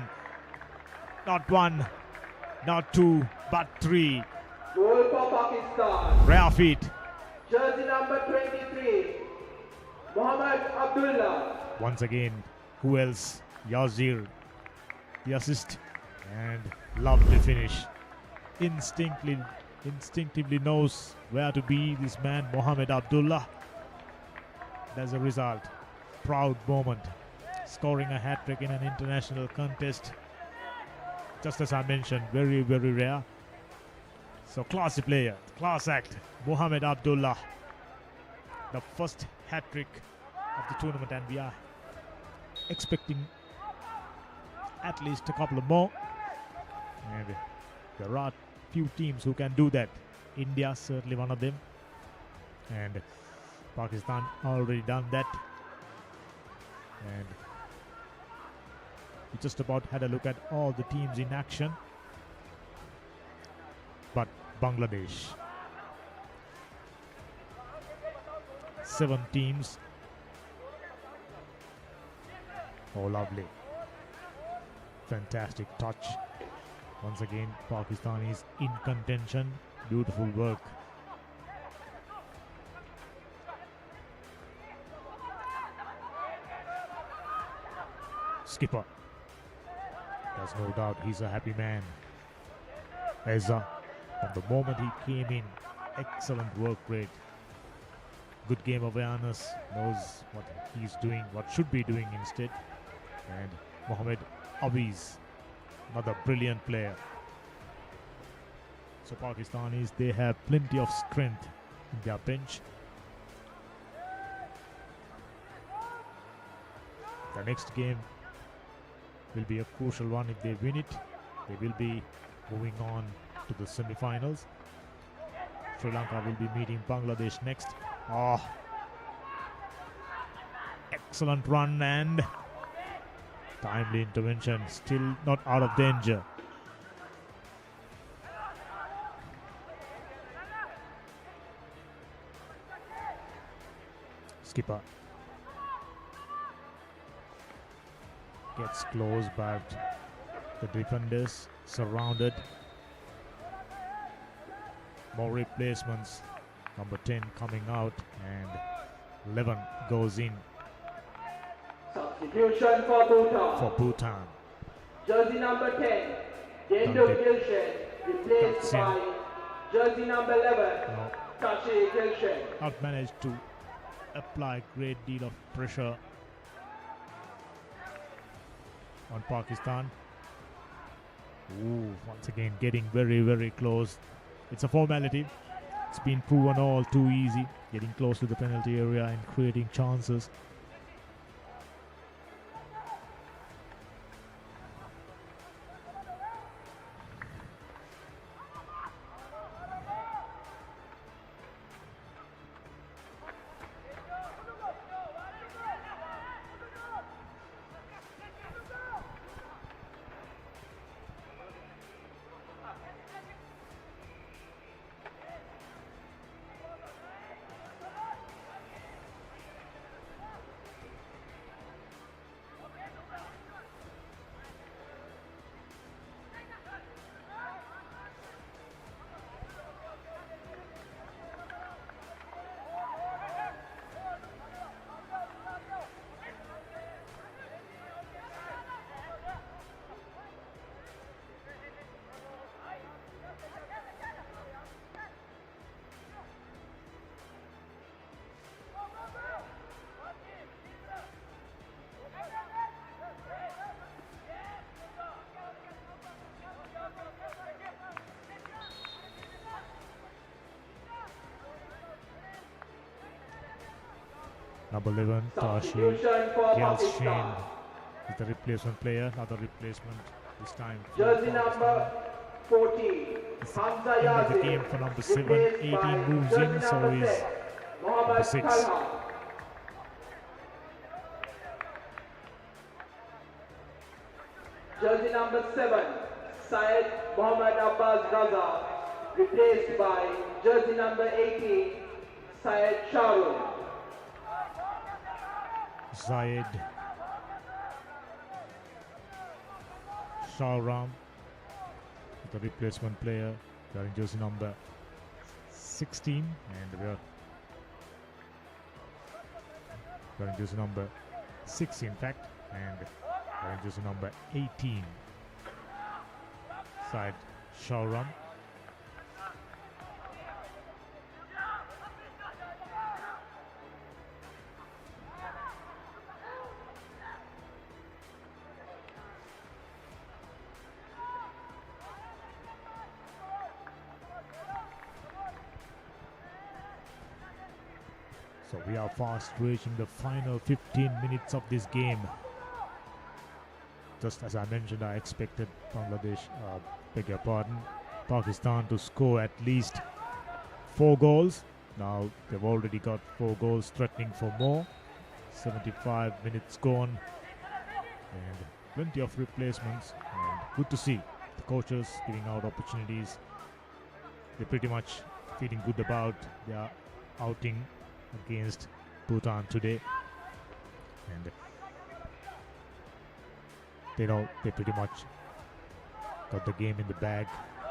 Not 1, not 2, but 3. Goal for Pakistan. Rare feat. Jersey number 23. Mohamed Abdullah. Once again, who else? Yazir. The assist and lovely finish. Instinctively knows where to be, this man Mohamed Abdullah. As a result, proud moment, scoring a hat-trick in an international contest. Just as I mentioned, very, very rare. So classy player, class act, Mohamed Abdullah. The first hat-trick of the tournament, and we are expecting at least a couple of more. And there are few teams who can do that. India certainly one of them. And Pakistan already done that. And we just about had a look at all the teams in action. But Bangladesh, 7 teams. Oh, lovely. Fantastic touch. Once again, Pakistan is in contention. Beautiful work. Skipper. There's no doubt he's a happy man. Eza, from the moment he came in, excellent work rate. Good game awareness, knows what he's doing, what should be doing instead. And Mohammed Abiz, another brilliant player. So Pakistanis, they have plenty of strength in their bench. The next game will be a crucial one. If they win it, they will be moving on to the semi-finals. Sri Lanka will be meeting Bangladesh next. Oh, excellent run and timely intervention. Still not out of danger. Skipper gets close, but the defenders surrounded. More replacements. Number 10 coming out and 11 goes in Substitution for Bhutan. Jersey number 10, Dendo Gilshan, replaced by jersey number 11, Tashi Gilshan. Not managed to apply great deal of pressure on Pakistan. Ooh, once again getting very, very close. It's a formality. It's been proven all too easy, getting close to the penalty area and creating chances. Number 11, Tashi Gilshan is the replacement player. Another replacement this time. Jersey number 14, Hamza End of the Yazid, game for number 7. 18 moves in, so he's number 6. Jersey number 7, Syed Mohammad Abbas Raza, replaced by jersey number 18, Syed Shahrukh. Zayed Shahram, the replacement player, wearing jersey number 16, and we're wearing jersey number 6 in fact, and wearing jersey number 18, Syed Shahram. So we are fast reaching the final 15 minutes of this game. Just as I mentioned, I expected Pakistan to score at least 4 goals. Now they've already got 4 goals, threatening for more. 75 minutes gone and plenty of replacements, and good to see the coaches giving out opportunities. They're pretty much feeling good about their outing against Bhutan today, and they pretty much got the game in the bag,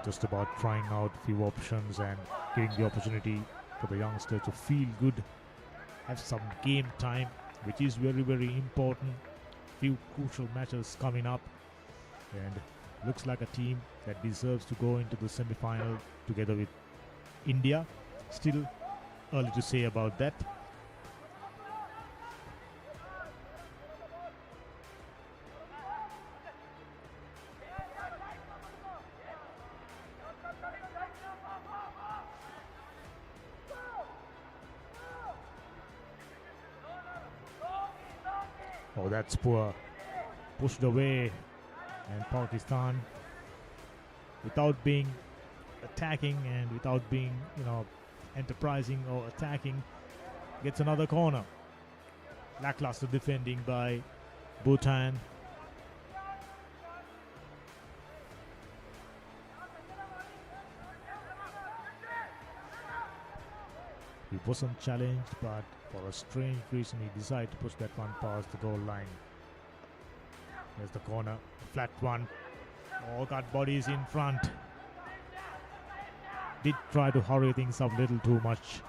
just about trying out a few options and giving the opportunity for the youngster to feel good, have some game time, which is very, very important. Few crucial matches coming up, and looks like a team that deserves to go into the semi-final together with India. Still early to say about that. Oh, that's poor. Pushed away, and Pakistan, without being attacking and without being, enterprising or attacking, gets another corner. Lackluster defending by Bhutan. He wasn't challenged, but for a strange reason he decided to push that one past the goal line. There's the corner, flat one. All got bodies in front. Did try to hurry things up a little too much.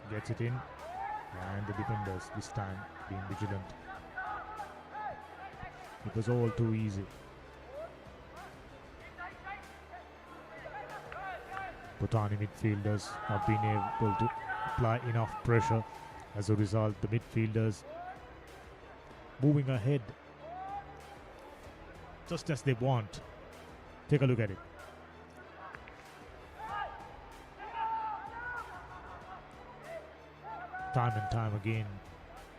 Gets it in, and the defenders this time being vigilant. It was all too easy. Bhutani midfielders not being able to apply enough pressure. As a result, the midfielders moving ahead just as they want. Take a look at it. Time and time again,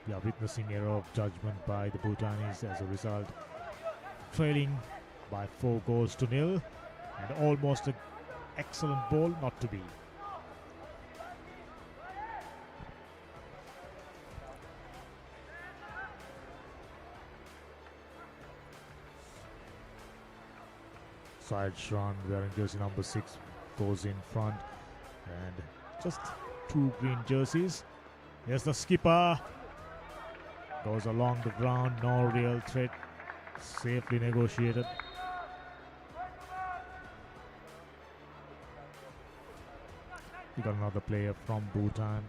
we are witnessing error of judgment by the Bhutanis. As a result, trailing by 4-0, and almost an excellent ball not to be. Syed Shran wearing jersey number 6 goes in front, and just 2 green jerseys. Here's the skipper. Goes along the ground, no real threat. Safely negotiated. We got another player from Bhutan.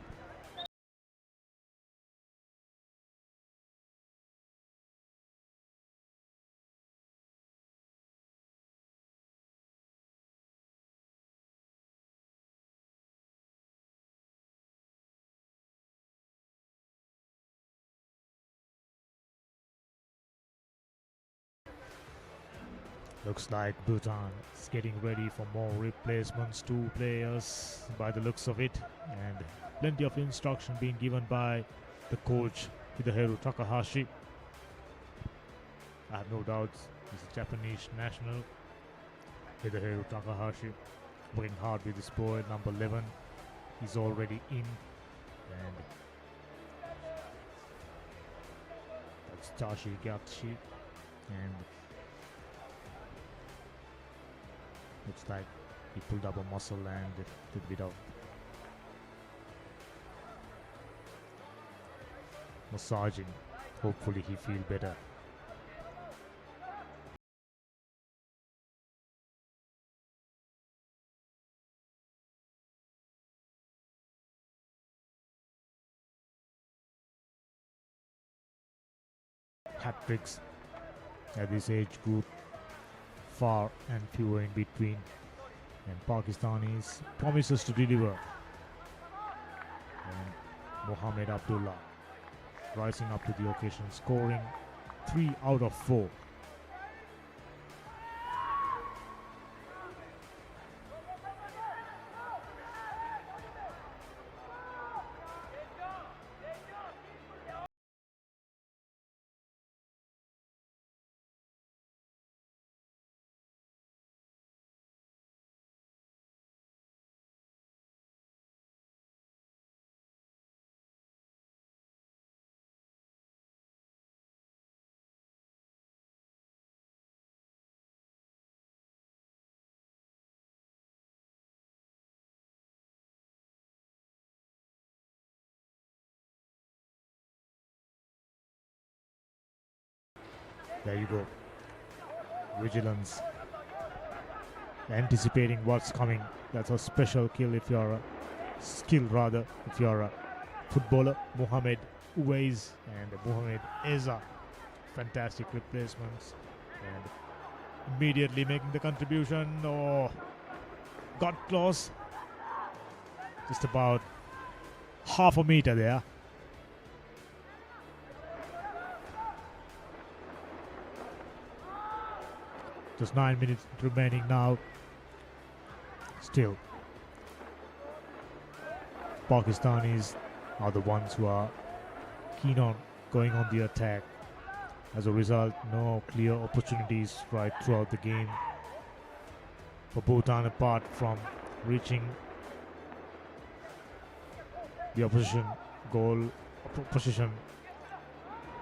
Looks like Bhutan is getting ready for more replacements, 2 players by the looks of it, and plenty of instruction being given by the coach Hideharu Takahashi. I have no doubts he's a Japanese national. Hideharu Takahashi working hard with his boy number 11. He's already in, and that's Tashi Gatshi, and looks like he pulled up a muscle and did a bit of massaging. Hopefully he feels better. Hat-tricks at this age group, far and fewer in between, and Pakistanis promises to deliver. And Mohamed Abdullah rising up to the occasion, scoring 3 out of 4. There you go. Vigilance. Anticipating what's coming. That's a special kill if you're a skill rather. If you're a footballer. Mohamed Uwais and Mohamed Eza. Fantastic replacements. And immediately making the contribution. Oh, got close. Just about half a meter there. Just 9 minutes remaining now. Still, Pakistanis are the ones who are keen on going on the attack. As a result, no clear opportunities right throughout the game for Bhutan apart from reaching the opposition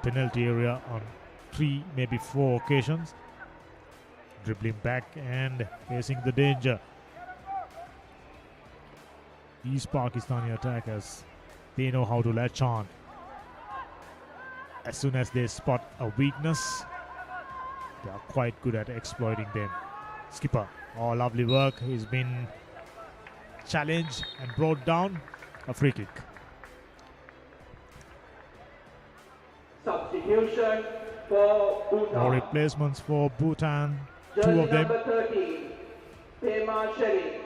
penalty area on 3, maybe 4 occasions. Dribbling back and facing the danger. These Pakistani attackers, they know how to latch on. As soon as they spot a weakness, they are quite good at exploiting them. Skipper, oh, lovely work. He's been challenged and brought down. A free kick. Substitution for Bhutan. No replacements for Bhutan. Jersey 2 of them. number 13, Pema Sherry,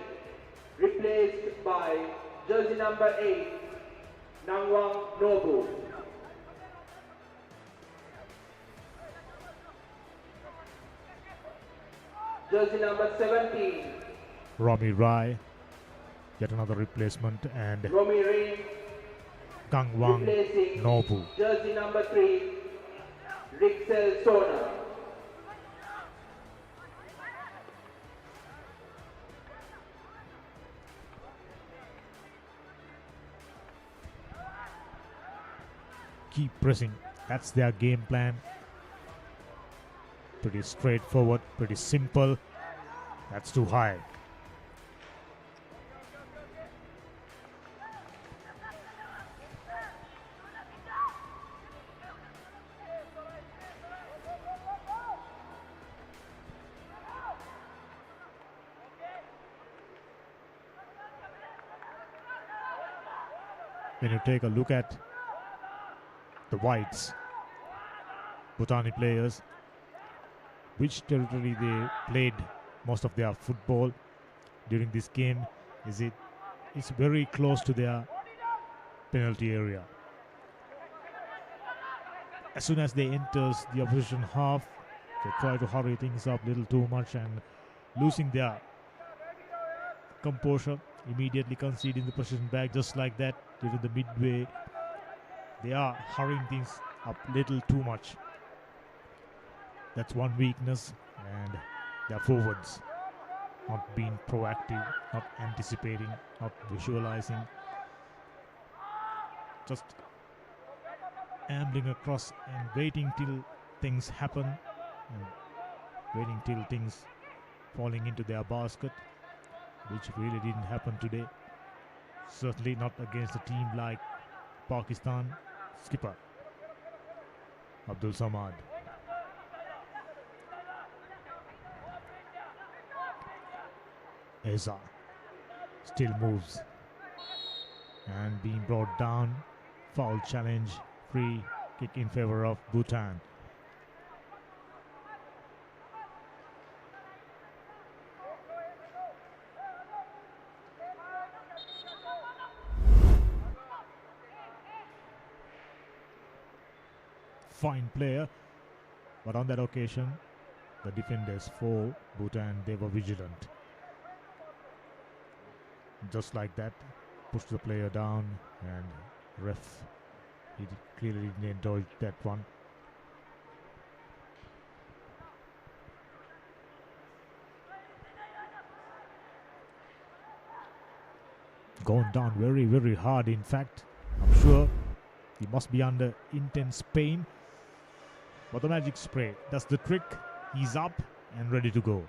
replaced by jersey number 8, Nangwang Nobu. Jersey number 17, Romy Rai, yet another replacement, and Romy Ring, Gangwang replacing Nobu. jersey number 3, Rixel Sona. Keep pressing. That's their game plan. Pretty straightforward, pretty simple. That's too high. When you take a look at the whites, Bhutani players, which territory they played most of their football during this game, it's very close to their penalty area. As soon as they enters the opposition half, they try to hurry things up a little too much and losing their composure, immediately conceding the possession back just like that during the midway. They are hurrying things up a little too much. That's one weakness, and their forwards not being proactive, not anticipating, not visualizing, just ambling across and waiting till things happen and waiting till things falling into their basket, which really didn't happen today. Certainly not against a team like Pakistan. Skipper Abdul Samad. Eza still moves and being brought down. Foul challenge, free kick in favor of Bhutan. Fine player, but on that occasion, the defenders for Bhutan, they were vigilant. Just like that, pushed the player down, and ref, he clearly didn't enjoy that one. Gone down very, very hard. In fact, I'm sure he must be under intense pain. But the magic spray does the trick. He's up and ready to go.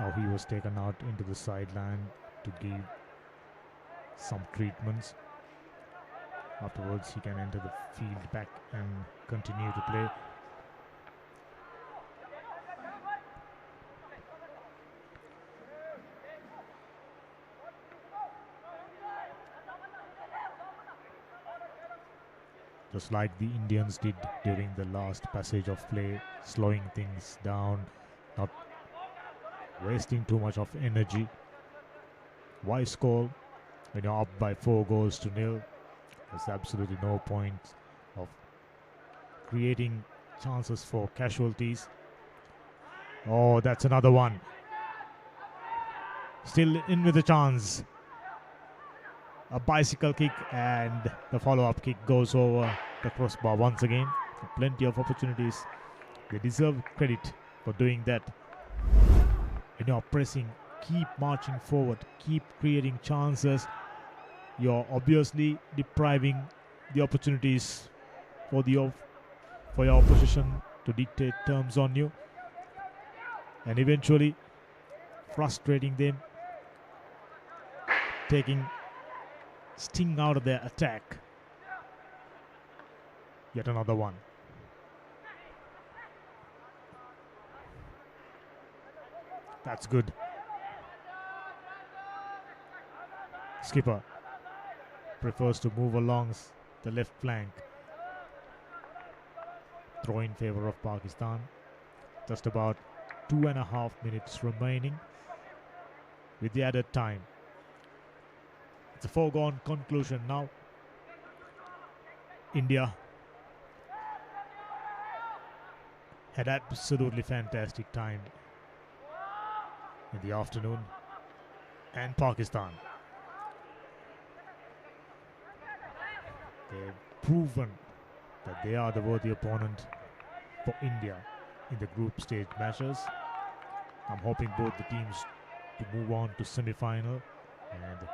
how he was taken out into the sideline to give some treatments. Afterwards, he can enter the field back and continue to play. Just like the Indians did during the last passage of play, slowing things down, not wasting too much of energy. Wise call. When you're up by 4-0, there's absolutely no point of creating chances for casualties. Oh, that's another one. Still in with a chance. A bicycle kick, and the follow-up kick goes over the crossbar once again. Plenty of opportunities. They deserve credit for doing that. When you're pressing, keep marching forward, keep creating chances. You're obviously depriving the opportunities for your opposition to dictate terms on you, and eventually frustrating them, taking sting out of their attack. Yet another one. That's good. Skipper prefers to move along the left flank. Throw in favor of Pakistan. Just about 2.5 minutes remaining with the added time. It's a foregone conclusion now. India had absolutely fantastic time in the afternoon, and Pakistan, they've proven that they are the worthy opponent for India in the group stage matches. I'm hoping both the teams to move on to semi-final, and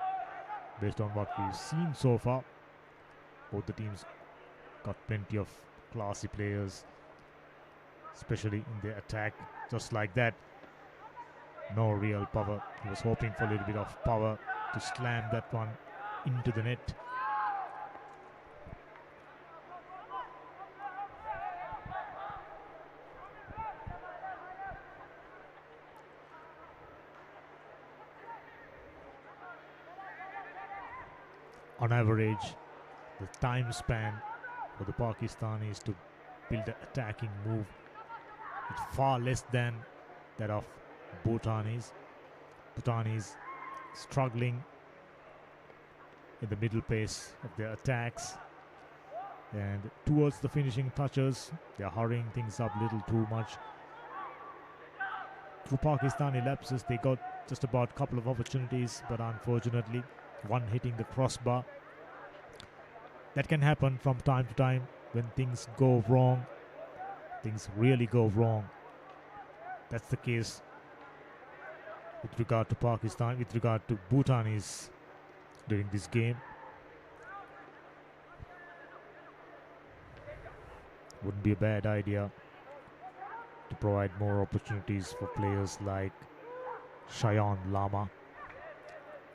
based on what we've seen so far, both the teams got plenty of classy players, especially in the attack. Just like that, no real power. He was hoping for a little bit of power to slam that one into the net. On average, the time span for the Pakistanis to build an attacking move is far less than that of Bhutanis. Bhutanis struggling in the middle pace of their attacks, and towards the finishing touches, they're hurrying things up a little too much. Through Pakistani lapses, they got just about a couple of opportunities, but unfortunately, one hitting the crossbar. That can happen from time to time when things go wrong. Things really go wrong. That's the case with regard to Pakistan, with regard to Bhutanis during this game. Wouldn't be a bad idea to provide more opportunities for players like Shayan Lama.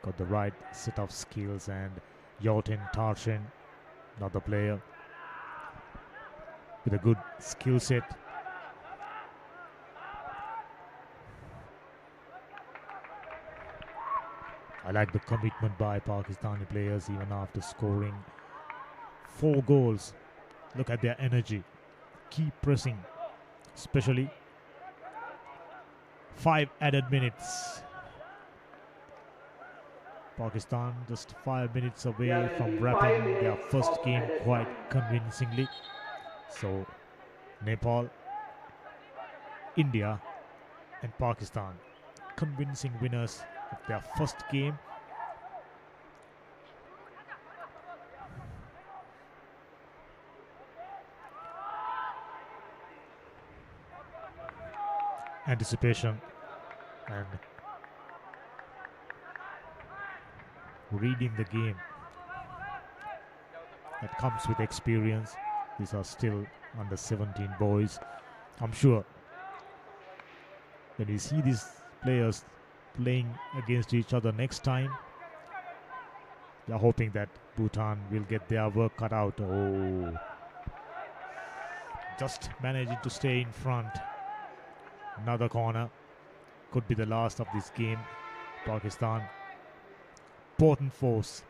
Got the right set of skills, and Yotin Tarshin, another player with a good skill set. I like the commitment by Pakistani players even after scoring 4 goals. Look at their energy. Keep pressing, especially 5 added minutes. Pakistan just 5 minutes away from wrapping their first game quite convincingly. So Nepal, India and Pakistan, convincing winners of their first game. Anticipation and reading the game that comes with experience. These are still under 17 boys. I'm sure when we see these players playing against each other next time. They are hoping that Bhutan will get their work cut out. Oh, just managing to stay in front. Another corner. Could be the last of this game. Pakistan, potent force.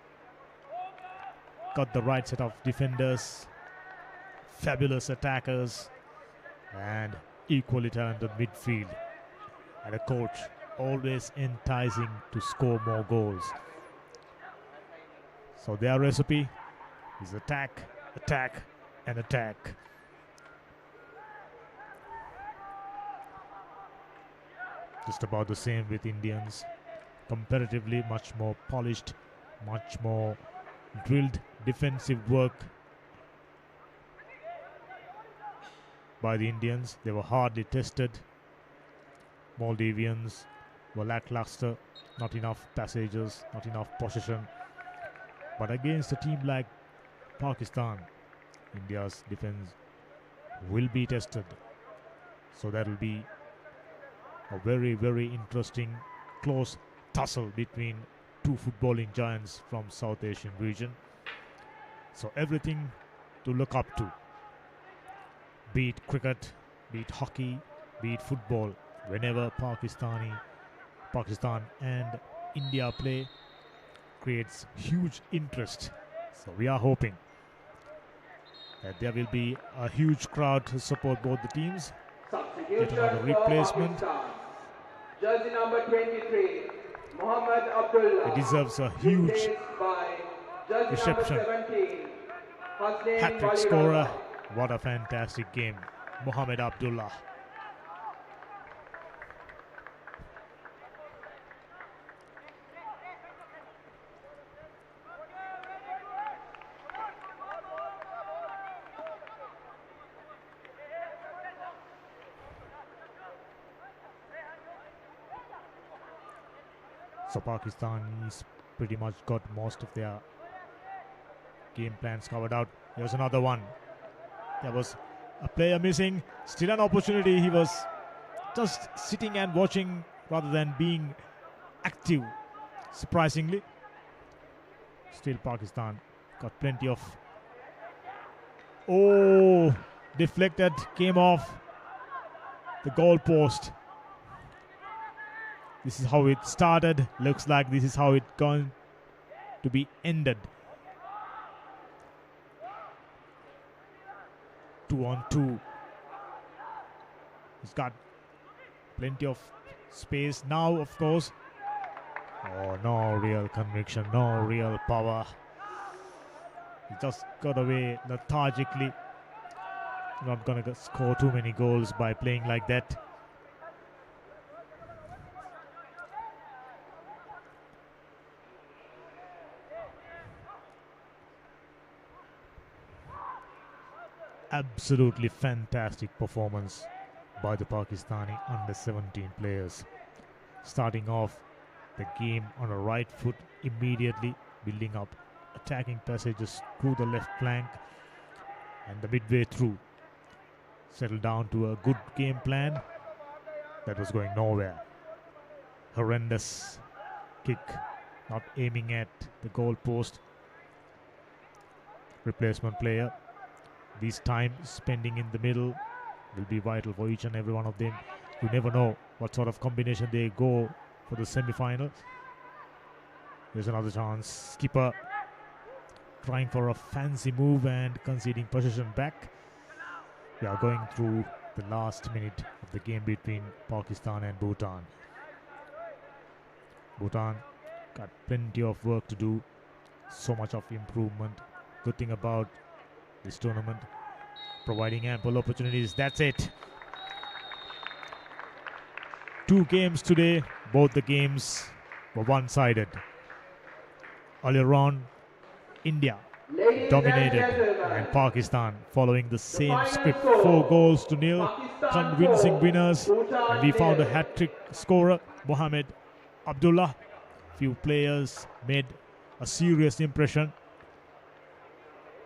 Got the right set of defenders, fabulous attackers, and equally talented midfield. And a coach always enticing to score more goals. So their recipe is attack, attack, and attack. Just about the same with Indians. Comparatively much more polished, much more drilled defensive work by the Indians. They were hardly tested. Maldivians were lackluster, not enough passages, not enough possession. But against a team like Pakistan, India's defense will be tested. So that will be a very, very interesting close tussle between two footballing giants from South Asian region. So everything to look up to. Be it cricket, be it hockey, be it football. Whenever Pakistan and India play, creates huge interest. So we are hoping that there will be a huge crowd to support both the teams. Get another replacement. Jersey number 23, Mohammed Abdullah. He deserves a huge reception. Hat-trick scorer. What a fantastic game, Mohammed Abdullah. So Pakistanis pretty much got most of their game plans covered out. Here's another one. There was a player missing. Still an opportunity. He was just sitting and watching rather than being active, surprisingly. Still Pakistan got plenty of... Oh, deflected, came off the goal post. This is how it started. Looks like this is how it's going to be ended. 2-on-2. He's got plenty of space now, of course. Oh, no real conviction, no real power. He just got away lethargically. Not going to score too many goals by playing like that. Absolutely fantastic performance by the Pakistani under-17 players. Starting off the game on a right foot, immediately building up attacking passages through the left flank, and the midway through settled down to a good game plan that was going nowhere. Horrendous kick, not aiming at the goal post. Replacement player. This time spending in the middle will be vital for each and every one of them. You never know what sort of combination they go for the semi-final. There's another chance. Skipper trying for a fancy move and conceding possession back. We are going through the last minute of the game between Pakistan and Bhutan. Bhutan got plenty of work to do. So much of improvement. Good thing about this tournament, providing ample opportunities. That's it. 2 games today. Both the games were one-sided. Earlier on, India dominated, and Pakistan following the same script. 4-0, convincing winners. And we found a hat-trick scorer, Mohammed Abdullah. Few players made a serious impression.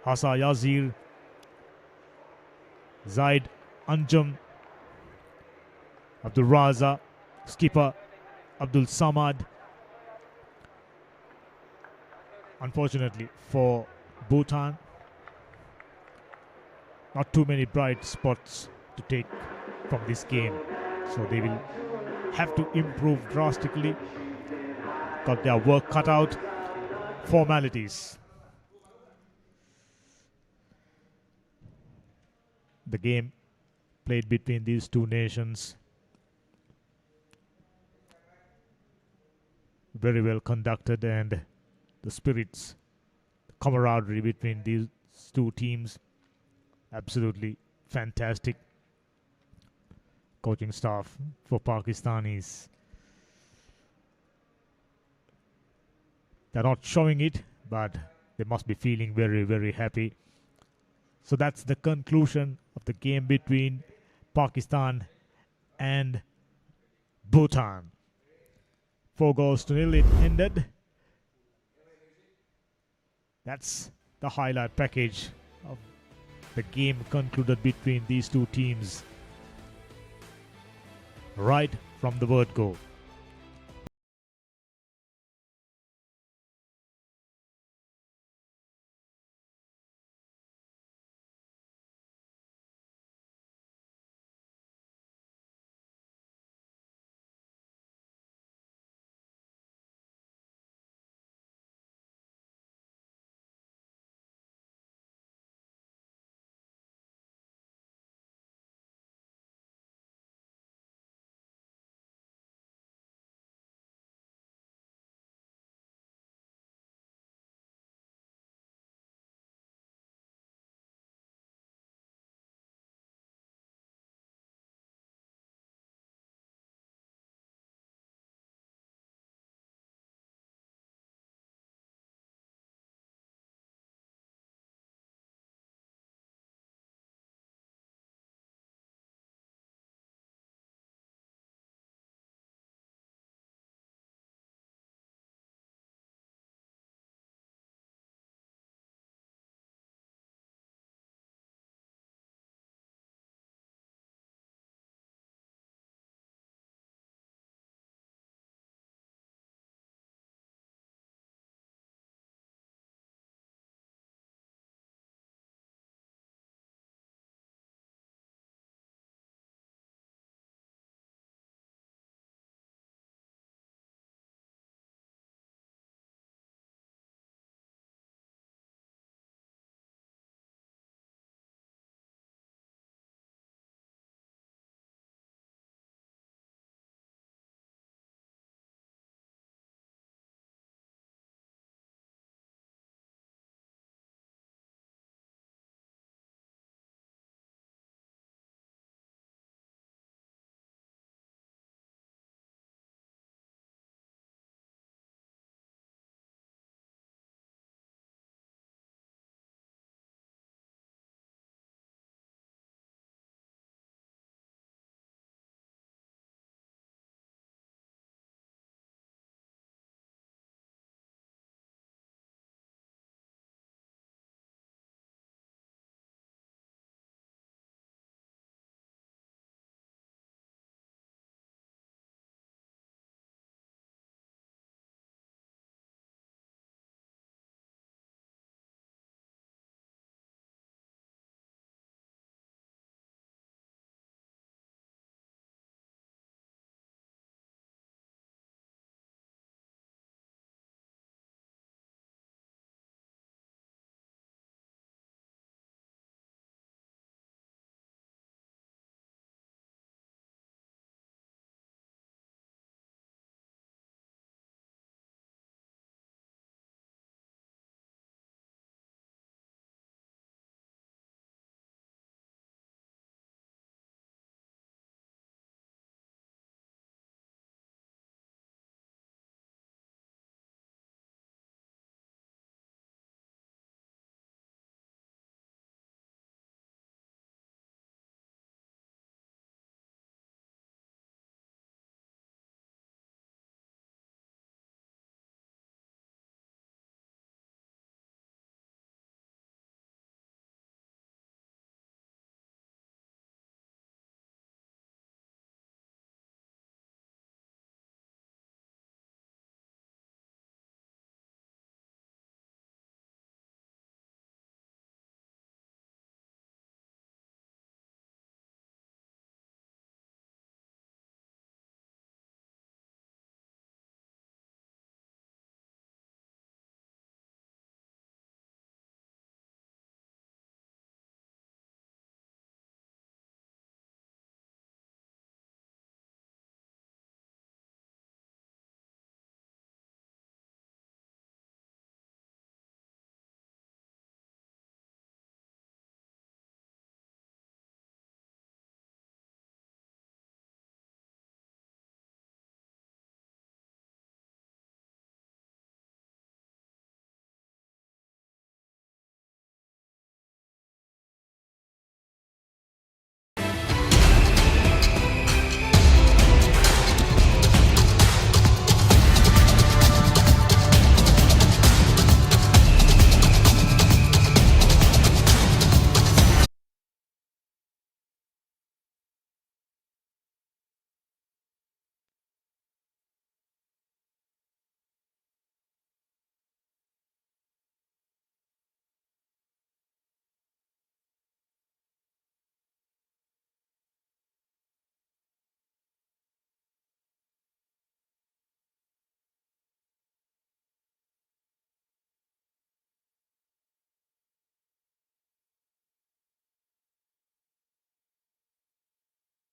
Hasa Yazir, Zaid Anjum, Abdul Raza, skipper Abdul Samad. Unfortunately for Bhutan, not too many bright spots to take from this game. So they will have to improve drastically. Got their work cut out. Formalities. The game played between these two nations. Very well conducted, and the spirits, the camaraderie between these two teams, absolutely fantastic. Coaching staff for Pakistanis, they're not showing it, but they must be feeling very, very happy. So that's the conclusion of the game between Pakistan and Bhutan. 4-0 it ended. That's the highlight package of the game concluded between these two teams right from the word go.